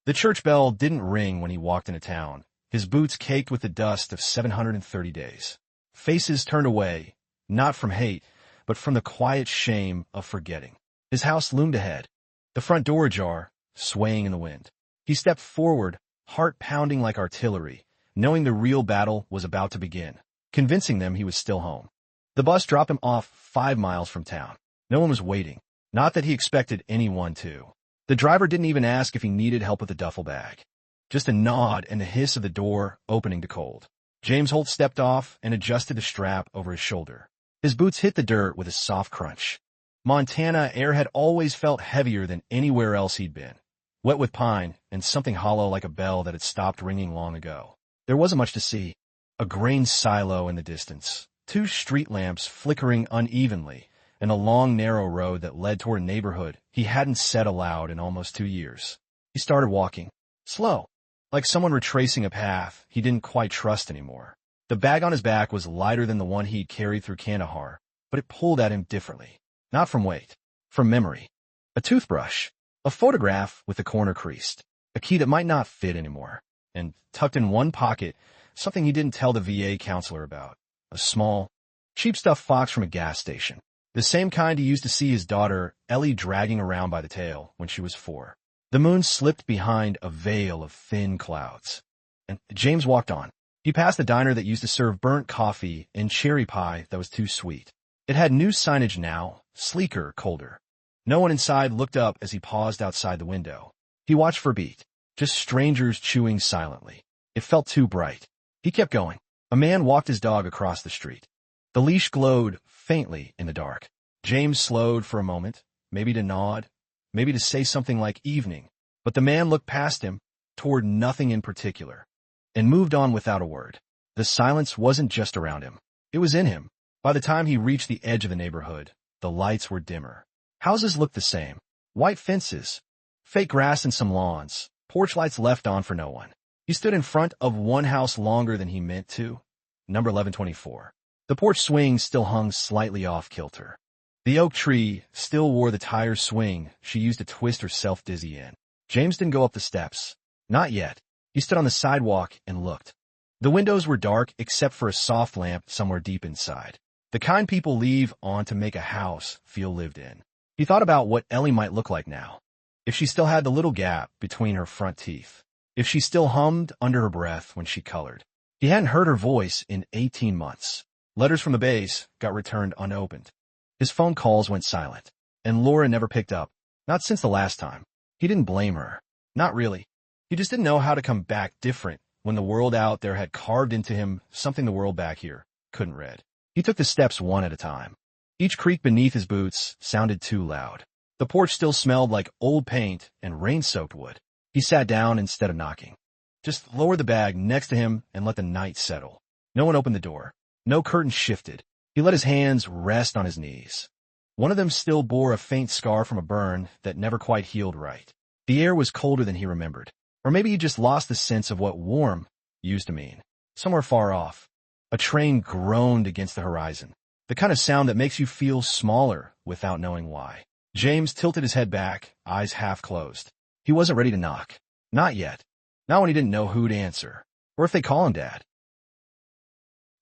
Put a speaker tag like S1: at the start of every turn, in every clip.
S1: The church bell didn't ring when he walked into town, his boots caked with the dust of 730 days. Faces turned away, not from hate, but from the quiet shame of forgetting. His house loomed ahead, the front door ajar, swaying in the wind. He stepped forward, heart pounding like artillery, knowing the real battle was about to begin, convincing them he was still home. The bus dropped him off 5 miles from town. No one was waiting, not that he expected anyone to. The driver didn't even ask if he needed help with the duffel bag. Just a nod and the hiss of the door opening to cold. James Holt stepped off and adjusted the strap over his shoulder. His boots hit the dirt with a soft crunch. Montana air had always felt heavier than anywhere else he'd been, wet with pine and something hollow like a bell that had stopped ringing long ago. There wasn't much to see. A grain silo in the distance, 2 street lamps flickering unevenly, and a long, narrow road that led toward a neighborhood he hadn't said aloud in almost 2 years. He started walking, slow, like someone retracing a path he didn't quite trust anymore. The bag on his back was lighter than the one he'd carried through Kandahar, but it pulled at him differently. Not from weight, from memory. A toothbrush, a photograph with the corner creased, a key that might not fit anymore, and tucked in one pocket, something he didn't tell the VA counselor about. A small, cheap stuffed fox from a gas station. The same kind he used to see his daughter, Ellie, dragging around by the tail when she was 4. The moon slipped behind a veil of thin clouds. And James walked on. He passed the diner that used to serve burnt coffee and cherry pie that was too sweet. It had new signage now, sleeker, colder. No one inside looked up as he paused outside the window. He watched for a beat, just strangers chewing silently. It felt too bright. He kept going. A man walked his dog across the street. The leash glowed faintly in the dark. James slowed for a moment, maybe to nod, maybe to say something like evening, but the man looked past him, toward nothing in particular, and moved on without a word. The silence wasn't just around him. It was in him. By the time he reached the edge of the neighborhood, the lights were dimmer. Houses looked the same. White fences, fake grass and some lawns, porch lights left on for no one. He stood in front of one house longer than he meant to, number 1124. The porch swing still hung slightly off kilter. The oak tree still wore the tire swing she used to twist herself dizzy in. James didn't go up the steps. Not yet. He stood on the sidewalk and looked. The windows were dark except for a soft lamp somewhere deep inside. The kind people leave on to make a house feel lived in. He thought about what Ellie might look like now. If she still had the little gap between her front teeth. If she still hummed under her breath when she colored. He hadn't heard her voice in 18 months. Letters from the base got returned unopened. His phone calls went silent, and Laura never picked up, not since the last time. He didn't blame her. Not really. He just didn't know how to come back different when the world out there had carved into him something the world back here couldn't read. He took the steps one at a time. Each creak beneath his boots sounded too loud. The porch still smelled like old paint and rain-soaked wood. He sat down instead of knocking. Just lowered the bag next to him and let the night settle. No one opened the door. No curtain shifted. He let his hands rest on his knees. One of them still bore a faint scar from a burn that never quite healed right. The air was colder than he remembered. Or maybe he just lost the sense of what warm used to mean. Somewhere far off, a train groaned against the horizon. The kind of sound that makes you feel smaller without knowing why. James tilted his head back, eyes half closed. He wasn't ready to knock. Not yet. Not when he didn't know who'd answer. Or if they call him Dad.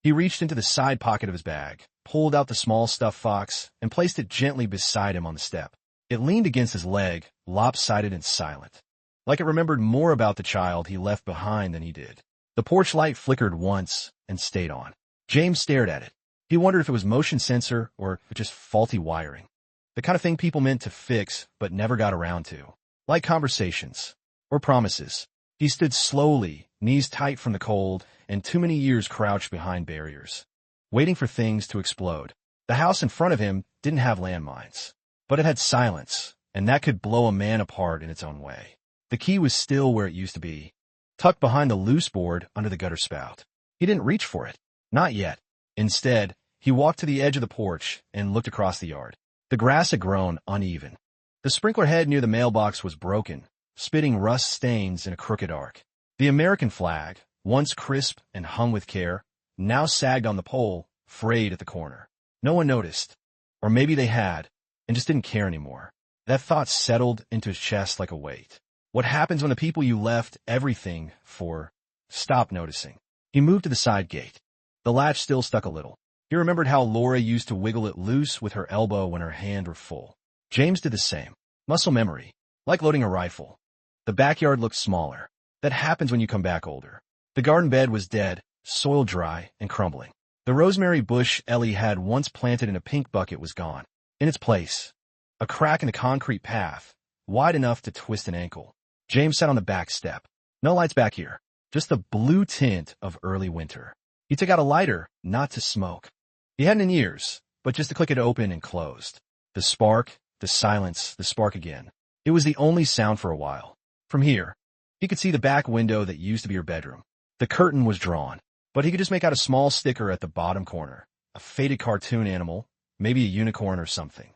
S1: He reached into the side pocket of his bag, pulled out the small stuffed fox, and placed it gently beside him on the step. It leaned against his leg, lopsided and silent. Like it remembered more about the child he left behind than he did. The porch light flickered once and stayed on. James stared at it. He wondered if it was motion sensor or just faulty wiring. The kind of thing people meant to fix but never got around to. Like conversations. Or promises. He stood slowly, knees tight from the cold, and too many years crouched behind barriers, waiting for things to explode. The house in front of him didn't have landmines, but it had silence, and that could blow a man apart in its own way. The key was still where it used to be, tucked behind the loose board under the gutter spout. He didn't reach for it. Not yet. Instead, he walked to the edge of the porch and looked across the yard. The grass had grown uneven. The sprinkler head near the mailbox was broken, spitting rust stains in a crooked arc. The American flag, once crisp and hung with care, now sagged on the pole, frayed at the corner. No one noticed. Or maybe they had, and just didn't care anymore. That thought settled into his chest like a weight. What happens when the people you left everything for stop noticing? He moved to the side gate. The latch still stuck a little. He remembered how Laura used to wiggle it loose with her elbow when her hand were full. James did the same. Muscle memory. Like loading a rifle. The backyard looked smaller. That happens when you come back older. The garden bed was dead, soil dry, and crumbling. The rosemary bush Ellie had once planted in a pink bucket was gone. In its place, a crack in the concrete path, wide enough to twist an ankle. James sat on the back step. No lights back here. Just the blue tint of early winter. He took out a lighter, not to smoke. He hadn't in years, but just to click it open and closed. The spark, the silence, the spark again. It was the only sound for a while. From here, he could see the back window that used to be her bedroom. The curtain was drawn, but he could just make out a small sticker at the bottom corner. A faded cartoon animal, maybe a unicorn or something.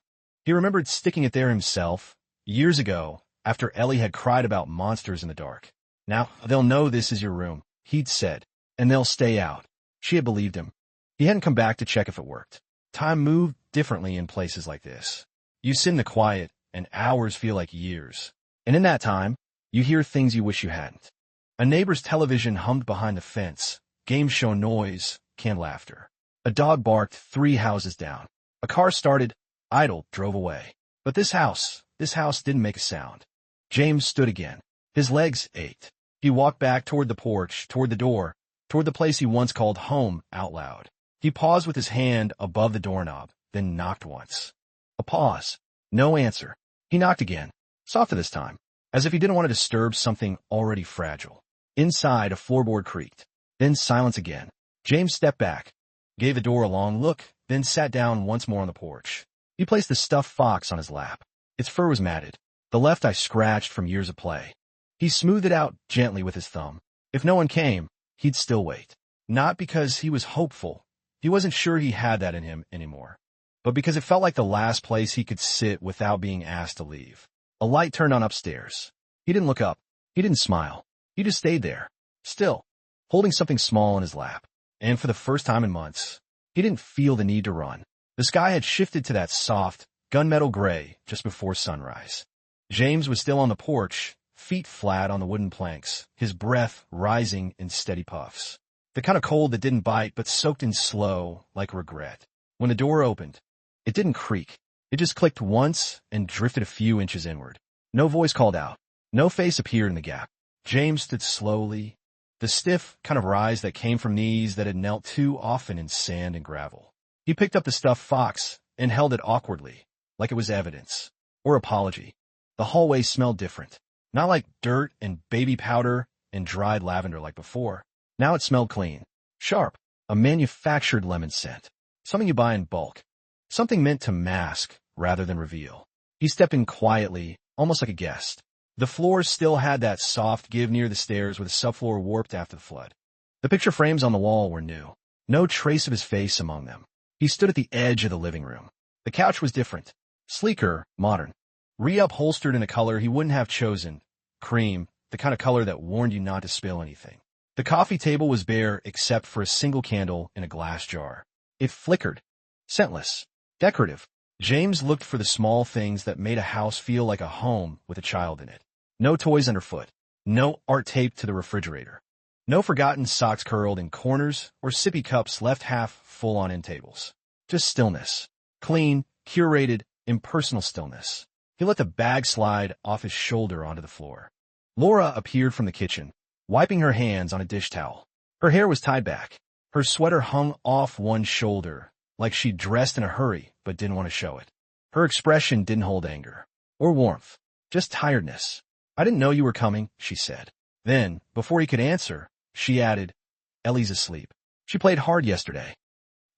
S1: He remembered sticking it there himself, years ago, after Ellie had cried about monsters in the dark. Now, they'll know this is your room, he'd said, and they'll stay out. She had believed him. He hadn't come back to check if it worked. Time moved differently in places like this. You sit in the quiet, and hours feel like years. And in that time, you hear things you wish you hadn't. A neighbor's television hummed behind the fence. Game show noise, canned laughter. A dog barked 3 houses down. A car started, idled, drove away. But this house didn't make a sound. James stood again. His legs ached. He walked back toward the porch, toward the door, toward the place he once called home out loud. He paused with his hand above the doorknob, then knocked once. A pause. No answer. He knocked again, softer this time, as if he didn't want to disturb something already fragile. Inside, a floorboard creaked. Then silence again. James stepped back, gave the door a long look, then sat down once more on the porch. He placed the stuffed fox on his lap. Its fur was matted. The left eye scratched from years of play. He smoothed it out gently with his thumb. If no one came, he'd still wait. Not because he was hopeful. He wasn't sure he had that in him anymore. But because it felt like the last place he could sit without being asked to leave. A light turned on upstairs. He didn't look up. He didn't smile. He just stayed there, still, holding something small in his lap. And for the first time in months, he didn't feel the need to run. The sky had shifted to that soft, gunmetal gray just before sunrise. James was still on the porch, feet flat on the wooden planks, his breath rising in steady puffs. The kind of cold that didn't bite but soaked in slow, like regret. When the door opened, it didn't creak. It just clicked once and drifted a few inches inward. No voice called out. No face appeared in the gap. James stood slowly, the stiff kind of rise that came from knees that had knelt too often in sand and gravel. He picked up the stuffed fox and held it awkwardly, like it was evidence, or apology. The hallway smelled different. Not like dirt and baby powder and dried lavender like before. Now it smelled clean, sharp, a manufactured lemon scent. Something you buy in bulk. Something meant to mask rather than reveal. He stepped in quietly, almost like a guest. The floors still had that soft give near the stairs where the subfloor warped after the flood. The picture frames on the wall were new. No trace of his face among them. He stood at the edge of the living room. The couch was different. Sleeker, modern. Reupholstered in a color he wouldn't have chosen. Cream, the kind of color that warned you not to spill anything. The coffee table was bare except for a single candle in a glass jar. It flickered. Scentless. Decorative. James looked for the small things that made a house feel like a home with a child in it. No toys underfoot. No art taped to the refrigerator. No forgotten socks curled in corners or sippy cups left half full on end tables. Just stillness. Clean, curated, impersonal stillness. He let the bag slide off his shoulder onto the floor. Laura appeared from the kitchen, wiping her hands on a dish towel. Her hair was tied back. Her sweater hung off one shoulder, like she'd dressed in a hurry but didn't want to show it. Her expression didn't hold anger or warmth, just tiredness. "I didn't know you were coming," she said. Then, before he could answer, she added, "Ellie's asleep. She played hard yesterday."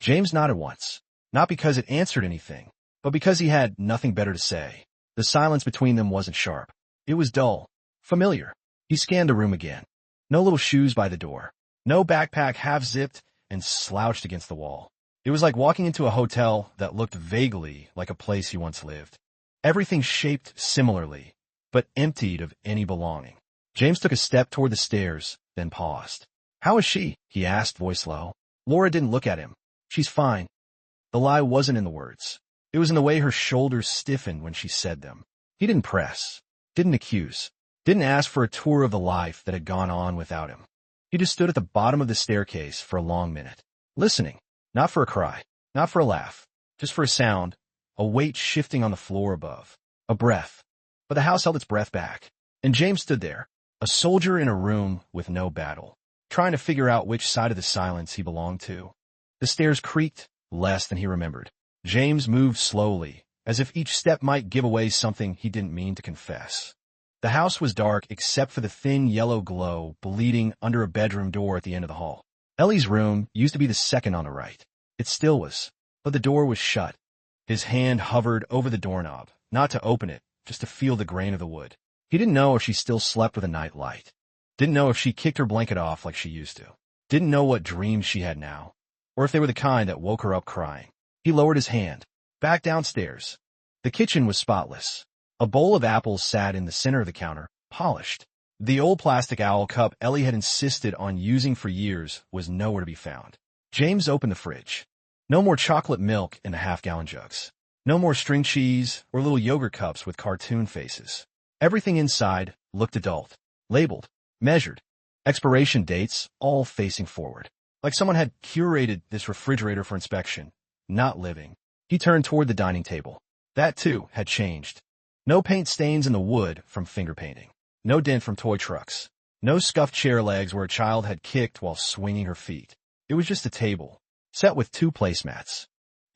S1: James nodded once, not because it answered anything, but because he had nothing better to say. The silence between them wasn't sharp. It was dull, familiar. He scanned the room again. No little shoes by the door. No backpack half-zipped and slouched against the wall. It was like walking into a hotel that looked vaguely like a place he once lived. Everything shaped similarly, but emptied of any belonging. James took a step toward the stairs, then paused. "How is she?" he asked, voice low. Laura didn't look at him. "She's fine." The lie wasn't in the words. It was in the way her shoulders stiffened when she said them. He didn't press, didn't accuse, Didn't ask for a tour of the life that had gone on without him. He just stood at the bottom of the staircase for a long minute, listening, not for a cry, not for a laugh, just for a sound, a weight shifting on the floor above, a breath. But the house held its breath back, and James stood there, a soldier in a room with no battle, trying to figure out which side of the silence he belonged to. The stairs creaked less than he remembered. James moved slowly, as if each step might give away something he didn't mean to confess. The house was dark except for the thin yellow glow bleeding under a bedroom door at the end of the hall. Ellie's room used to be the second on the right. It still was, but the door was shut. His hand hovered over the doorknob, not to open it, just to feel the grain of the wood. He didn't know if she still slept with a night light. Didn't know if she kicked her blanket off like she used to. Didn't know what dreams she had now, or if they were the kind that woke her up crying. He lowered his hand, back downstairs. The kitchen was spotless. A bowl of apples sat in the center of the counter, polished. The old plastic owl cup Ellie had insisted on using for years was nowhere to be found. James opened the fridge. No more chocolate milk in the half-gallon jugs. No more string cheese or little yogurt cups with cartoon faces. Everything inside looked adult, labeled, measured, expiration dates all facing forward. Like someone had curated this refrigerator for inspection, not living. He turned toward the dining table. That, too, had changed. No paint stains in the wood from finger painting. No dent from toy trucks. No scuffed chair legs where a child had kicked while swinging her feet. It was just a table, set with 2 placemats,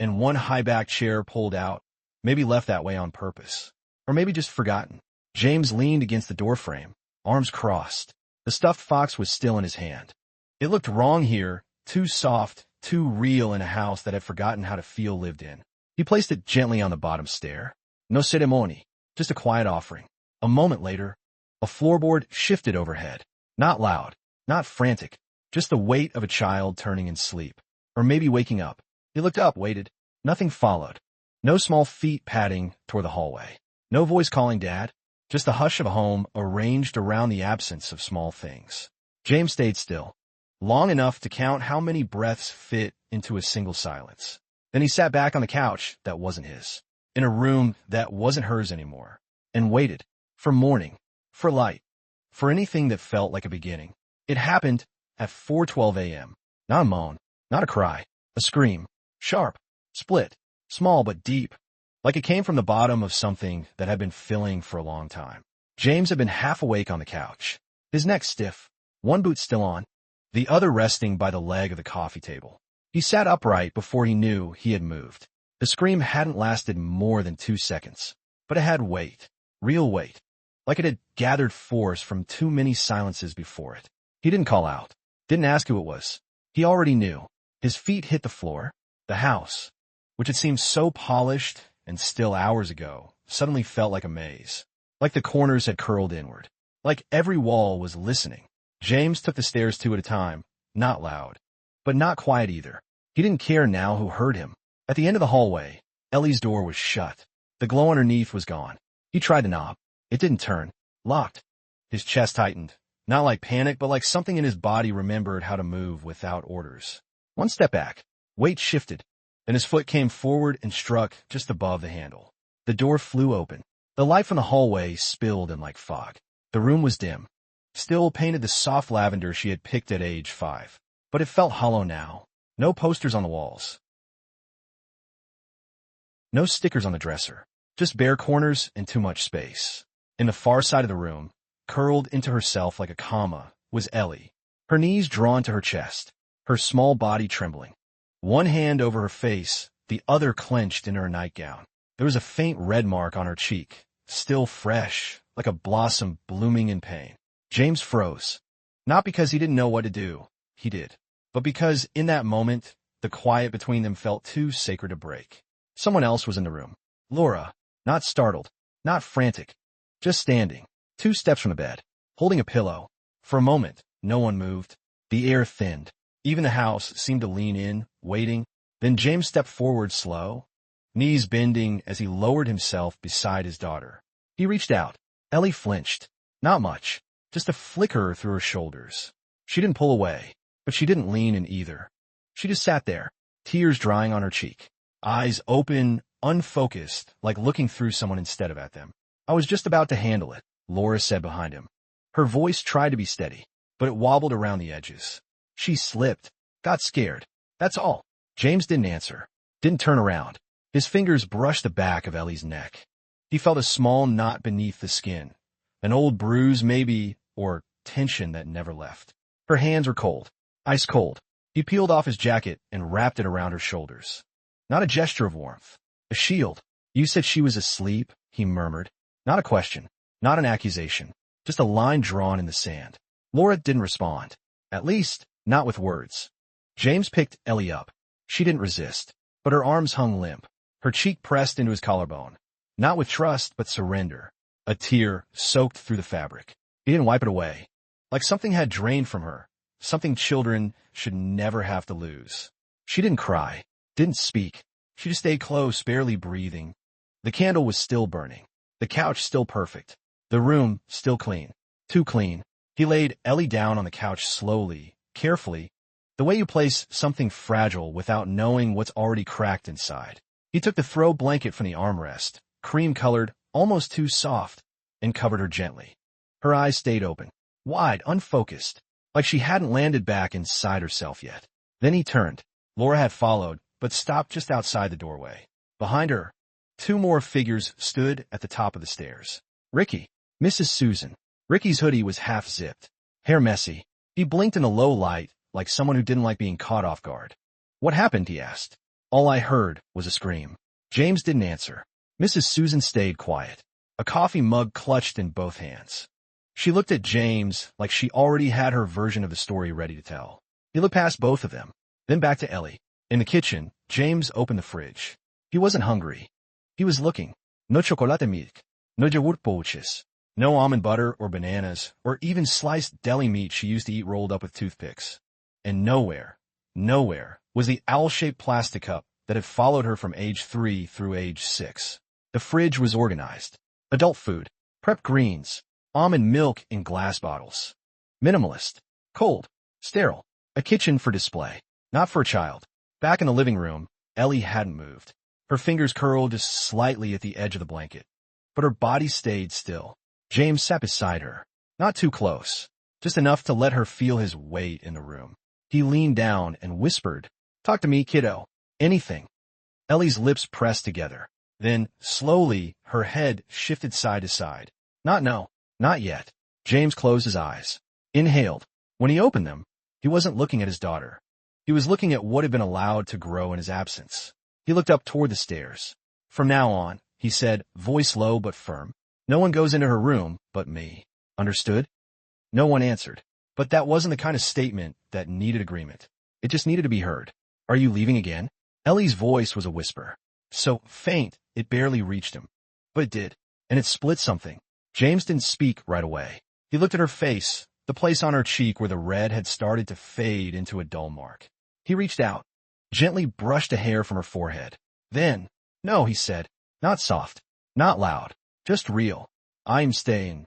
S1: and one high-back chair pulled out, maybe left that way on purpose, or maybe just forgotten. James leaned against the doorframe, arms crossed. The stuffed fox was still in his hand. It looked wrong here, too soft, too real in a house that had forgotten how to feel lived in. He placed it gently on the bottom stair. No ceremony, just a quiet offering. A moment later, a floorboard shifted overhead. Not loud, not frantic, just the weight of a child turning in sleep, or maybe waking up. He looked up, waited. Nothing followed. No small feet padding toward the hallway. No voice calling Dad. Just the hush of a home arranged around the absence of small things. James stayed still, long enough to count how many breaths fit into a single silence. Then he sat back on the couch that wasn't his, in a room that wasn't hers anymore, and waited. For morning, for light, for anything that felt like a beginning. It happened at 4:12 a.m. Not a moan, not a cry, a scream. Sharp, split, small but deep, like it came from the bottom of something that had been filling for a long time. James had been half awake on the couch, his neck stiff, one boot still on, the other resting by the leg of the coffee table. He sat upright before he knew he had moved. The scream hadn't lasted more than 2 seconds, but it had weight, real weight, like it had gathered force from too many silences before it. He didn't call out, didn't ask who it was. He already knew. His feet hit the floor. The house, which had seemed so polished and still hours ago, suddenly felt like a maze, like the corners had curled inward, like every wall was listening. James took the stairs 2 at a time, not loud, but not quiet either. He didn't care now who heard him. At the end of the hallway, Ellie's door was shut. The glow underneath was gone. He tried the knob. It didn't turn. Locked. His chest tightened, not like panic, but like something in his body remembered how to move without orders. One step back. Weight shifted. Then his foot came forward and struck just above the handle. The door flew open. The light from the hallway spilled in like fog. The room was dim, still painted the soft lavender she had picked at age 5. But it felt hollow now. No posters on the walls. No stickers on the dresser. Just bare corners and too much space. In the far side of the room, curled into herself like a comma, was Ellie, her knees drawn to her chest, her small body trembling. One hand over her face, the other clenched in her nightgown. There was a faint red mark on her cheek, still fresh, like a blossom blooming in pain. James froze. Not because he didn't know what to do. He did. But because in that moment, the quiet between them felt too sacred to break. Someone else was in the room. Laura, not startled, not frantic, just standing, 2 steps from the bed, holding a pillow. For a moment, no one moved. The air thinned. Even the house seemed to lean in, waiting. Then James stepped forward slow, knees bending as he lowered himself beside his daughter. He reached out. Ellie flinched. Not much, just a flicker through her shoulders. She didn't pull away, but she didn't lean in either. She just sat there, tears drying on her cheek, eyes open, unfocused, like looking through someone instead of at them. I was just about to handle it. Laura said behind him. Her voice tried to be steady, but it wobbled around the edges. She slipped, got scared. That's all. James didn't answer, didn't turn around. His fingers brushed the back of Ellie's neck. He felt a small knot beneath the skin, an old bruise maybe, or tension that never left. Her hands were cold, ice cold. He peeled off his jacket and wrapped it around her shoulders. Not a gesture of warmth, a shield. You said she was asleep, he murmured. Not a question, not an accusation, just a line drawn in the sand. Laura didn't respond, at least not with words. James picked Ellie up. She didn't resist, but her arms hung limp, her cheek pressed into his collarbone. Not with trust, but surrender. A tear soaked through the fabric. He didn't wipe it away. Like something had drained from her, something children should never have to lose. She didn't cry, didn't speak. She just stayed close, barely breathing. The candle was still burning. The couch still perfect. The room still clean. Too clean. He laid Ellie down on the couch slowly, carefully, the way you place something fragile without knowing what's already cracked inside. He took the throw blanket from the armrest, cream-colored, almost too soft, and covered her gently. Her eyes stayed open, wide, unfocused, like she hadn't landed back inside herself yet. Then he turned. Laura had followed, but stopped just outside the doorway. Behind her, two more figures stood at the top of the stairs. Ricky, Mrs. Susan. Ricky's hoodie was half-zipped, hair messy. He blinked in the low light, like someone who didn't like being caught off guard. What happened, he asked. All I heard was a scream. James didn't answer. Mrs. Susan stayed quiet, a coffee mug clutched in both hands. She looked at James like she already had her version of the story ready to tell. He looked past both of them, then back to Ellie. In the kitchen, James opened the fridge. He wasn't hungry. He was looking. No chocolate milk, no yogurt pouches, no almond butter or bananas, or even sliced deli meat she used to eat rolled up with toothpicks. And nowhere was the owl-shaped plastic cup that had followed her from age 3 through age 6. The fridge was organized. Adult food, prepped greens, almond milk in glass bottles. Minimalist, cold, sterile, a kitchen for display, not for a child. Back in the living room, Ellie hadn't moved. Her fingers curled just slightly at the edge of the blanket, but her body stayed still. James sat beside her, not too close, just enough to let her feel his weight in the room. He leaned down and whispered, "Talk to me, kiddo. Anything." Ellie's lips pressed together. Then, slowly, her head shifted side to side. No, not yet. James closed his eyes, inhaled. When he opened them, he wasn't looking at his daughter. He was looking at what had been allowed to grow in his absence. He looked up toward the stairs. From now on, he said, voice low but firm, no one goes into her room but me. Understood? No one answered. But that wasn't the kind of statement that needed agreement. It just needed to be heard. Are you leaving again? Ellie's voice was a whisper. So faint, it barely reached him. But it did, and it split something. James didn't speak right away. He looked at her face, the place on her cheek where the red had started to fade into a dull mark. He reached out, gently brushed a hair from her forehead. Then, no, he said, not soft, not loud, just real. I'm staying.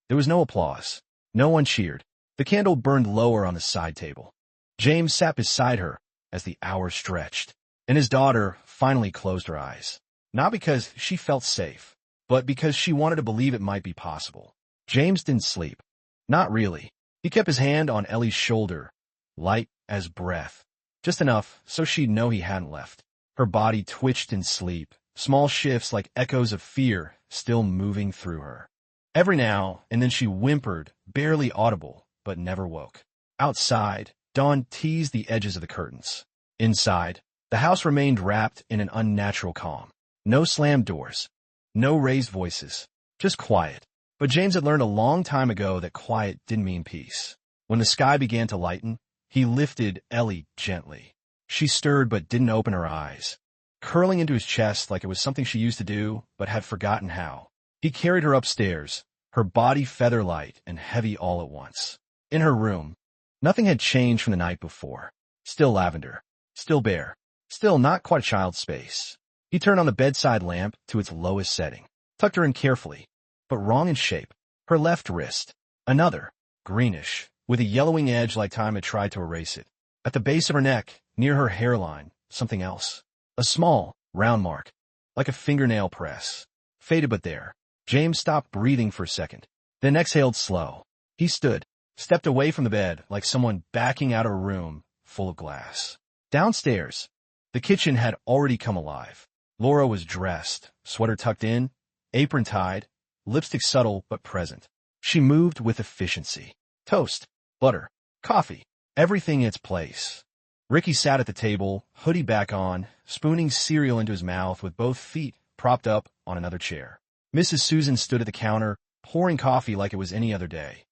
S1: There was no applause. No one cheered. The candle burned lower on the side table. James sat beside her as the hours stretched, and his daughter finally closed her eyes. Not because she felt safe, but because she wanted to believe it might be possible. James didn't sleep. Not really. He kept his hand on Ellie's shoulder, light as breath, just enough so she'd know he hadn't left. Her body twitched in sleep, small shifts like echoes of fear still moving through her. Every now and then she whimpered, barely audible, but never woke. Outside, dawn teased the edges of the curtains. Inside, the house remained wrapped in an unnatural calm. No slammed doors, no raised voices, just quiet. But James had learned a long time ago that quiet didn't mean peace. When the sky began to lighten, he lifted Ellie gently. She stirred but didn't open her eyes, curling into his chest like it was something she used to do but had forgotten how. He carried her upstairs, her body feather-light and heavy all at once. In her room, nothing had changed from the night before. Still lavender, still bare, still not quite a child's space. He turned on the bedside lamp to its lowest setting, tucked her in carefully, but wrong in shape. Her left wrist, another, greenish, with a yellowing edge like time had tried to erase it. At the base of her neck, near her hairline, something else. A small, round mark, like a fingernail press. Faded but there. James stopped breathing for a second, then exhaled slow. He stood, stepped away from the bed like someone backing out of a room full of glass. Downstairs, the kitchen had already come alive. Laura was dressed, sweater tucked in, apron tied, lipstick subtle but present. She moved with efficiency. Toast, butter, coffee, everything in its place. Ricky sat at the table, hoodie back on, spooning cereal into his mouth with both feet propped up on another chair. Mrs. Susan stood at the counter, pouring coffee like it was any other day.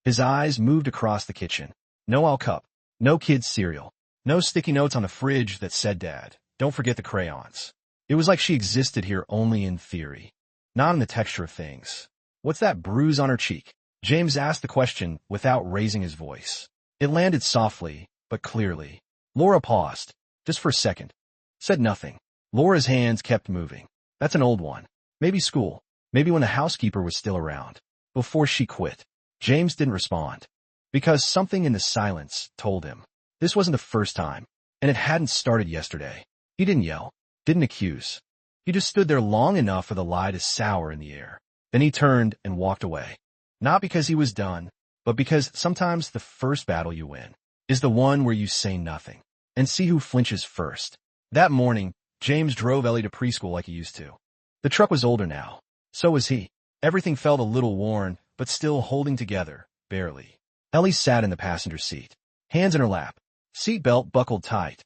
S1: His eyes moved across the kitchen. No all cup, no kids' cereal, no sticky notes on the fridge that said, "Dad, don't forget the crayons." It was like she existed here only in theory, not in the texture of things. "What's that bruise on her cheek?" James asked the question without raising his voice. It landed softly, but clearly. Laura paused, just for a second. Said nothing. Laura's hands kept moving. "That's an old one. Maybe school. Maybe when the housekeeper was still around. Before she quit." James didn't respond, because something in the silence told him. This wasn't the first time, and it hadn't started yesterday. He didn't yell, didn't accuse. He just stood there long enough for the lie to sour in the air. Then he turned and walked away. Not because he was done, but because sometimes the first battle you win is the one where you say nothing and see who flinches first. That morning, James drove Ellie to preschool like he used to. The truck was older now. So was he. Everything felt a little worn, but still holding together, barely. Ellie sat in the passenger seat, hands in her lap, seatbelt buckled tight.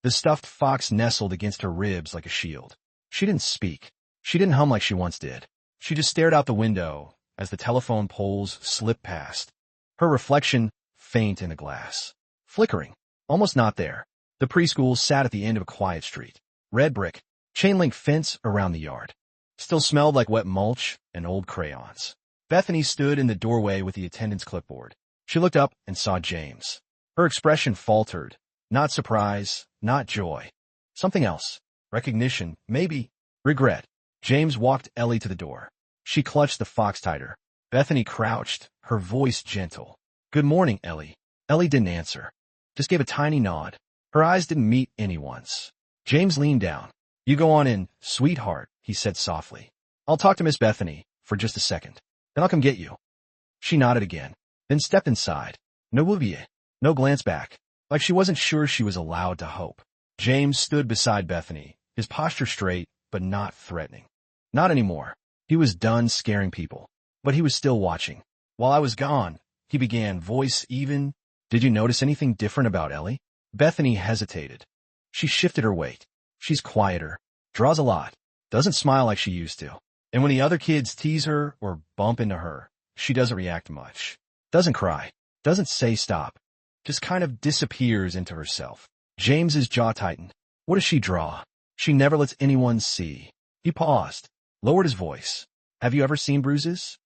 S1: The stuffed fox nestled against her ribs like a shield. She didn't speak. She didn't hum like she once did. She just stared out the window as the telephone poles slipped past. Her reflection faint in the glass. Flickering. Almost not there. The preschool sat at the end of a quiet street. Red brick, chain-link fence around the yard. Still smelled like wet mulch and old crayons. Bethany stood in the doorway with the attendant's clipboard. She looked up and saw James. Her expression faltered. Not surprise, not joy. Something else. Recognition, maybe. Regret. James walked Ellie to the door. She clutched the fox tighter. Bethany crouched, her voice gentle. "Good morning, Ellie." Ellie didn't answer. Just gave a tiny nod. Her eyes didn't meet anyone's. James leaned down. "You go on in, sweetheart," he said softly. "I'll talk to Miss Bethany for just a second. Then I'll come get you." She nodded again, then stepped inside. No bouvier, no glance back, like she wasn't sure she was allowed to hope. James stood beside Bethany, his posture straight, but not threatening. Not anymore. He was done scaring people, but he was still watching. "While I was gone," he began, voice even. "Did you notice anything different about Ellie?" Bethany hesitated. She shifted her weight. "She's quieter, draws a lot, doesn't smile like she used to. And when the other kids tease her or bump into her, she doesn't react much. Doesn't cry, doesn't say stop, just kind of disappears into herself." James's jaw tightened. "What does she draw?" "She never lets anyone see." He paused, lowered his voice. "Have you ever seen bruises?"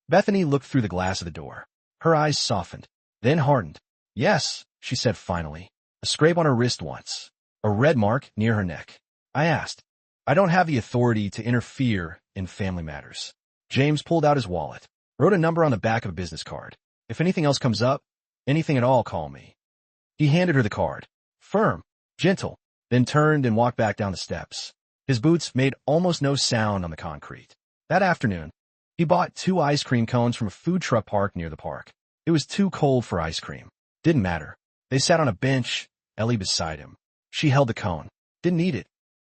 S1: Bethany looked through the glass of the door. Her eyes softened, then hardened. "Yes," she said finally. "A scrape on her wrist once. A red mark near her neck." I asked. "I don't have the authority to interfere in family matters." James pulled out his wallet, wrote a number on the back of a business card. "If anything else comes up, anything at all, call me." He handed her the card. Firm, gentle, then turned and walked back down the steps. His boots made almost no sound on the concrete. That afternoon, he bought 2 ice cream cones from a food truck park near the park. It was too cold for ice cream. Didn't matter. They sat on a bench, Ellie beside him. She held the cone. Didn't eat it.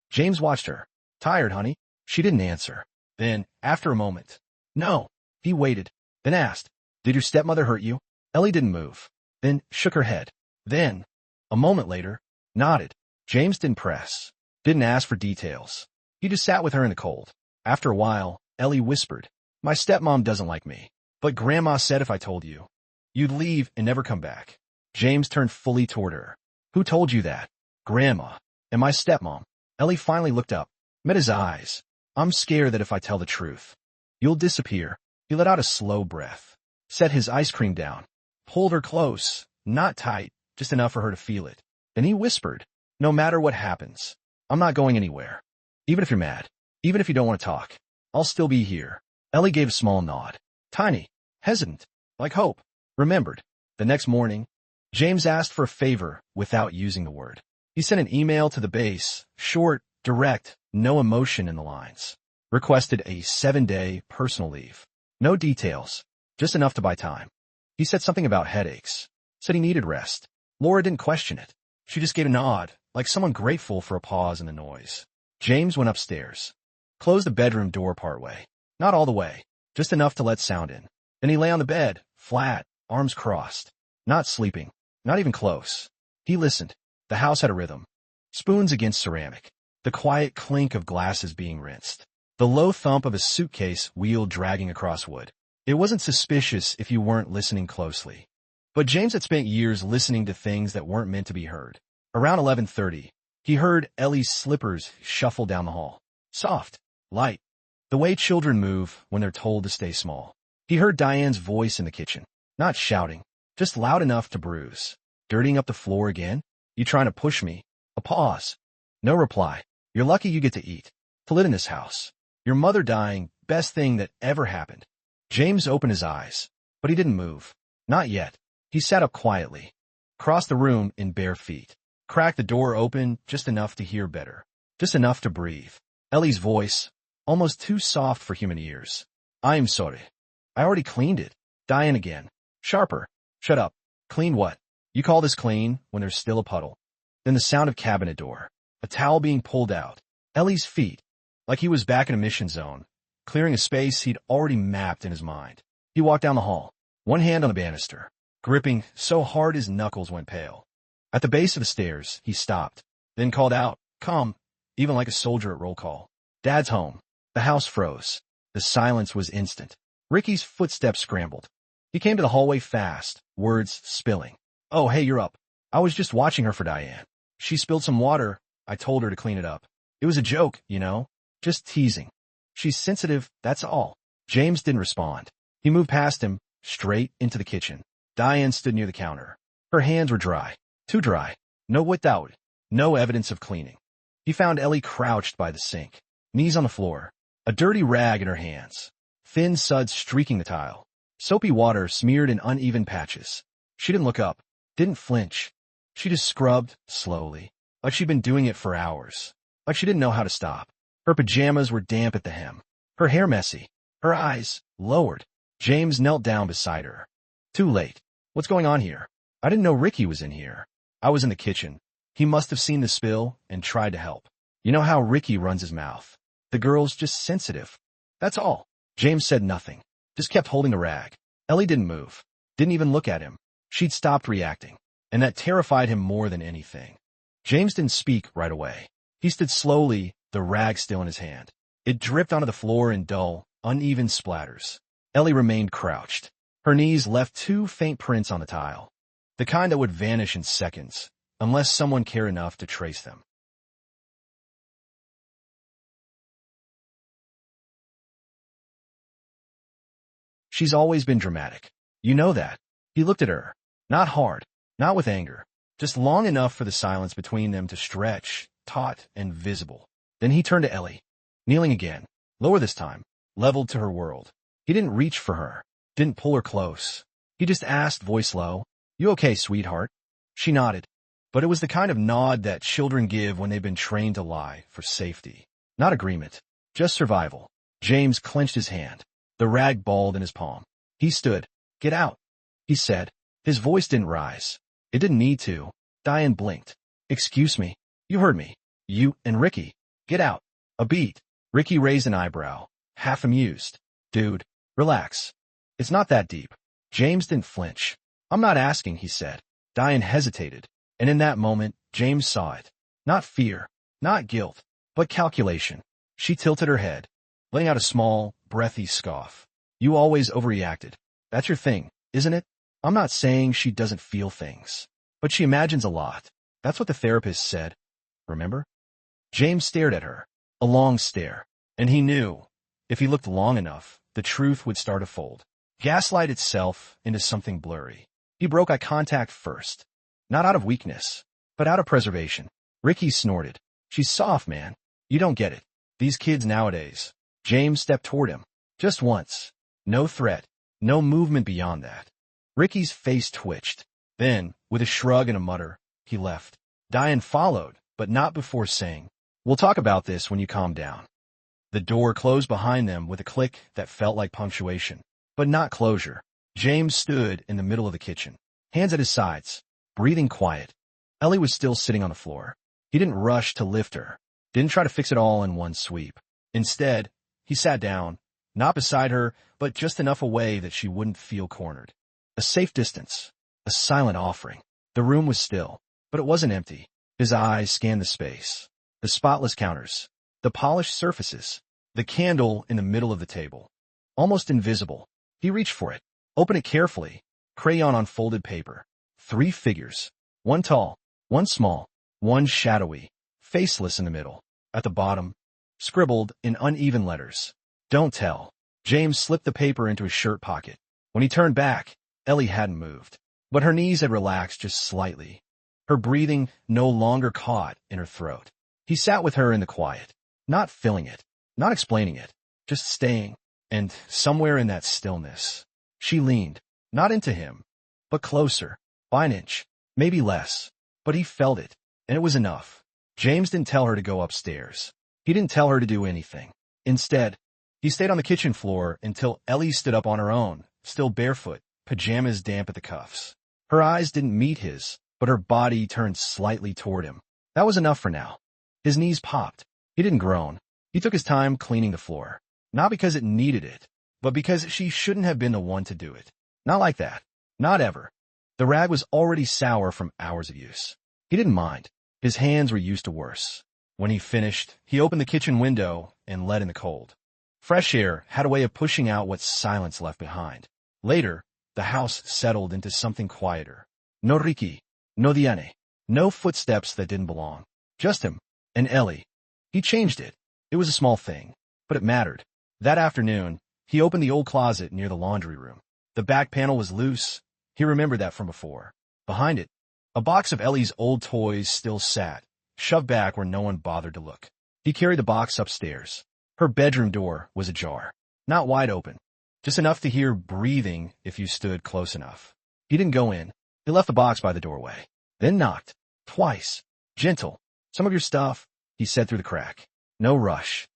S1: James watched her. "Tired, honey?" She didn't answer. Then, after a moment, "No." He waited, then asked, "Did your stepmother hurt you?" Ellie didn't move, then shook her head. Then, a moment later, nodded. James didn't press, didn't ask for details. He just sat with her in the cold. After a while, Ellie whispered, "My stepmom doesn't like me, but Grandma said if I told you, you'd leave and never come back." James turned fully toward her. "Who told you that?" "Grandma. And my stepmom." Ellie finally looked up, met his eyes. "I'm scared that if I tell the truth, you'll disappear." He let out a slow breath, set his ice cream down, pulled her close, not tight, just enough for her to feel it. Then he whispered, "No matter what happens, I'm not going anywhere. Even if you're mad, even if you don't want to talk, I'll still be here." Ellie gave a small nod, tiny, hesitant, like hope. Remembered. The next morning, James asked for a favor without using the word. He sent an email to the base, short, direct, no emotion in the lines. Requested a 7-day personal leave. No details, just enough to buy time. He said something about headaches. Said he needed rest. Laura didn't question it. She just gave a nod, like someone grateful for a pause in the noise. James went upstairs. Closed the bedroom door partway. Not all the way, just enough to let sound in. Then he lay on the bed, flat, arms crossed. Not sleeping, not even close. He listened. The house had a rhythm. Spoons against ceramic. The quiet clink of glasses being rinsed. The low thump of a suitcase wheel dragging across wood. It wasn't suspicious if you weren't listening closely. But James had spent years listening to things that weren't meant to be heard. Around 11:30, he heard Ellie's slippers shuffle down the hall. Soft, light, the way children move when they're told to stay small. He heard Diane's voice in the kitchen, not shouting, just loud enough to bruise. Dirtying up the floor again? You trying to push me? A pause. No reply. You're lucky you get to eat. To live in this house. Your mother dying, best thing that ever happened. James opened his eyes, but he didn't move. Not yet. He sat up quietly. Crossed the room in bare feet. Cracked the door open just enough to hear better. Just enough to breathe. Ellie's voice, almost too soft for human ears. I'm sorry. I already cleaned it. Diane again. Sharper. Shut up. Clean what? You call this clean when there's still a puddle. Then the sound of cabinet door. A towel being pulled out. Ellie's feet. Like he was back in a mission zone, clearing a space he'd already mapped in his mind. He walked down the hall, one hand on the banister, gripping so hard his knuckles went pale. At the base of the stairs, he stopped, then called out, "Come," even like a soldier at roll call. Dad's home. The house froze. The silence was instant. Ricky's footsteps scrambled. He came to the hallway fast, words spilling. "Oh, hey, you're up. I was just watching her for Diane. She spilled some water. I told her to clean it up. It was a joke, you know? Just teasing. She's sensitive, that's all." James didn't respond. He moved past him, straight into the kitchen. Diane stood near the counter. Her hands were dry. Too dry. No without. No evidence of cleaning. He found Ellie crouched by the sink, knees on the floor, a dirty rag in her hands. Thin suds streaking the tile. Soapy water smeared in uneven patches. She didn't look up. Didn't flinch. She just scrubbed, slowly, like she'd been doing it for hours. Like she didn't know how to stop. Her pajamas were damp at the hem. Her hair messy. Her eyes lowered. James knelt down beside her. Too late. What's going on here? I didn't know Ricky was in here. I was in the kitchen. He must have seen the spill and tried to help. You know how Ricky runs his mouth. The girl's just sensitive. That's all. James said nothing. Just kept holding the rag. Ellie didn't move. Didn't even look at him. She'd stopped reacting. And that terrified him more than anything. James didn't speak right away. He stood slowly, the rag still in his hand. It dripped onto the floor in dull, uneven splatters. Ellie remained crouched. Her knees left 2 faint prints on the tile. The kind that would vanish in seconds, unless someone cared enough to trace them. She's always been dramatic. You know that. He looked at her. Not hard. Not with anger. Just long enough for the silence between them to stretch, taut and visible. Then he turned to Ellie. Kneeling again. Lower this time. Leveled to her world. He didn't reach for her. Didn't pull her close. He just asked, voice low, "You okay, sweetheart?" She nodded. But it was the kind of nod that children give when they've been trained to lie for safety. Not agreement. Just survival. James clenched his hand. The rag balled in his palm. He stood. "Get out," he said. His voice didn't rise. It didn't need to. Diane blinked. "Excuse me. You heard me. You and Ricky. Get out." A beat. Ricky raised an eyebrow, half amused. "Dude, relax. It's not that deep." James didn't flinch. "I'm not asking," he said. Diane hesitated. And in that moment, James saw it. Not fear. Not guilt. But calculation. She tilted her head, letting out a small, breathy scoff. "You always overreacted. That's your thing, isn't it? I'm not saying she doesn't feel things. But she imagines a lot. That's what the therapist said. Remember?" James stared at her. A long stare. And he knew, if he looked long enough, the truth would start to fold. Gaslight itself into something blurry. He broke eye contact first. Not out of weakness, but out of preservation. Ricky snorted. "She's soft, man. You don't get it. These kids nowadays." James stepped toward him. Just once. No threat. No movement beyond that. Ricky's face twitched. Then, with a shrug and a mutter, he left. Diane followed, but not before saying, "We'll talk about this when you calm down." The door closed behind them with a click that felt like punctuation, but not closure. James stood in the middle of the kitchen, hands at his sides, breathing quiet. Ellie was still sitting on the floor. He didn't rush to lift her, didn't try to fix it all in one sweep. Instead, he sat down, not beside her, but just enough away that she wouldn't feel cornered. A safe distance, a silent offering. The room was still, but it wasn't empty. His eyes scanned the space, the spotless counters, the polished surfaces, the candle in the middle of the table. Almost invisible. He reached for it, opened it carefully, crayon on folded paper. 3 figures, one tall, one small, one shadowy, faceless in the middle. At the bottom, scribbled in uneven letters, "Don't tell." James slipped the paper into his shirt pocket. When he turned back, Ellie hadn't moved, but her knees had relaxed just slightly. Her breathing no longer caught in her throat. He sat with her in the quiet, not filling it, not explaining it, just staying. And somewhere in that stillness, she leaned, not into him, but closer, by an inch, maybe less. But he felt it, and it was enough. James didn't tell her to go upstairs. He didn't tell her to do anything. Instead, he stayed on the kitchen floor until Ellie stood up on her own, still barefoot, pajamas damp at the cuffs. Her eyes didn't meet his, but her body turned slightly toward him. That was enough for now. His knees popped. He didn't groan. He took his time cleaning the floor. Not because it needed it, but because she shouldn't have been the one to do it. Not like that. Not ever. The rag was already sour from hours of use. He didn't mind. His hands were used to worse. When he finished, he opened the kitchen window and let in the cold. Fresh air had a way of pushing out what silence left behind. Later, the house settled into something quieter. No Ricky, no Diane, no footsteps that didn't belong. Just him and Ellie. He changed it. It was a small thing, but it mattered. That afternoon, he opened the old closet near the laundry room. The back panel was loose. He remembered that from before. Behind it, a box of Ellie's old toys still sat, shoved back where no one bothered to look. He carried the box upstairs. Her bedroom door was ajar, not wide open, just enough to hear breathing if you stood close enough. He didn't go in. He left the box by the doorway, then knocked, twice. "Gentle. Some of your stuff," he said through the crack. No rush.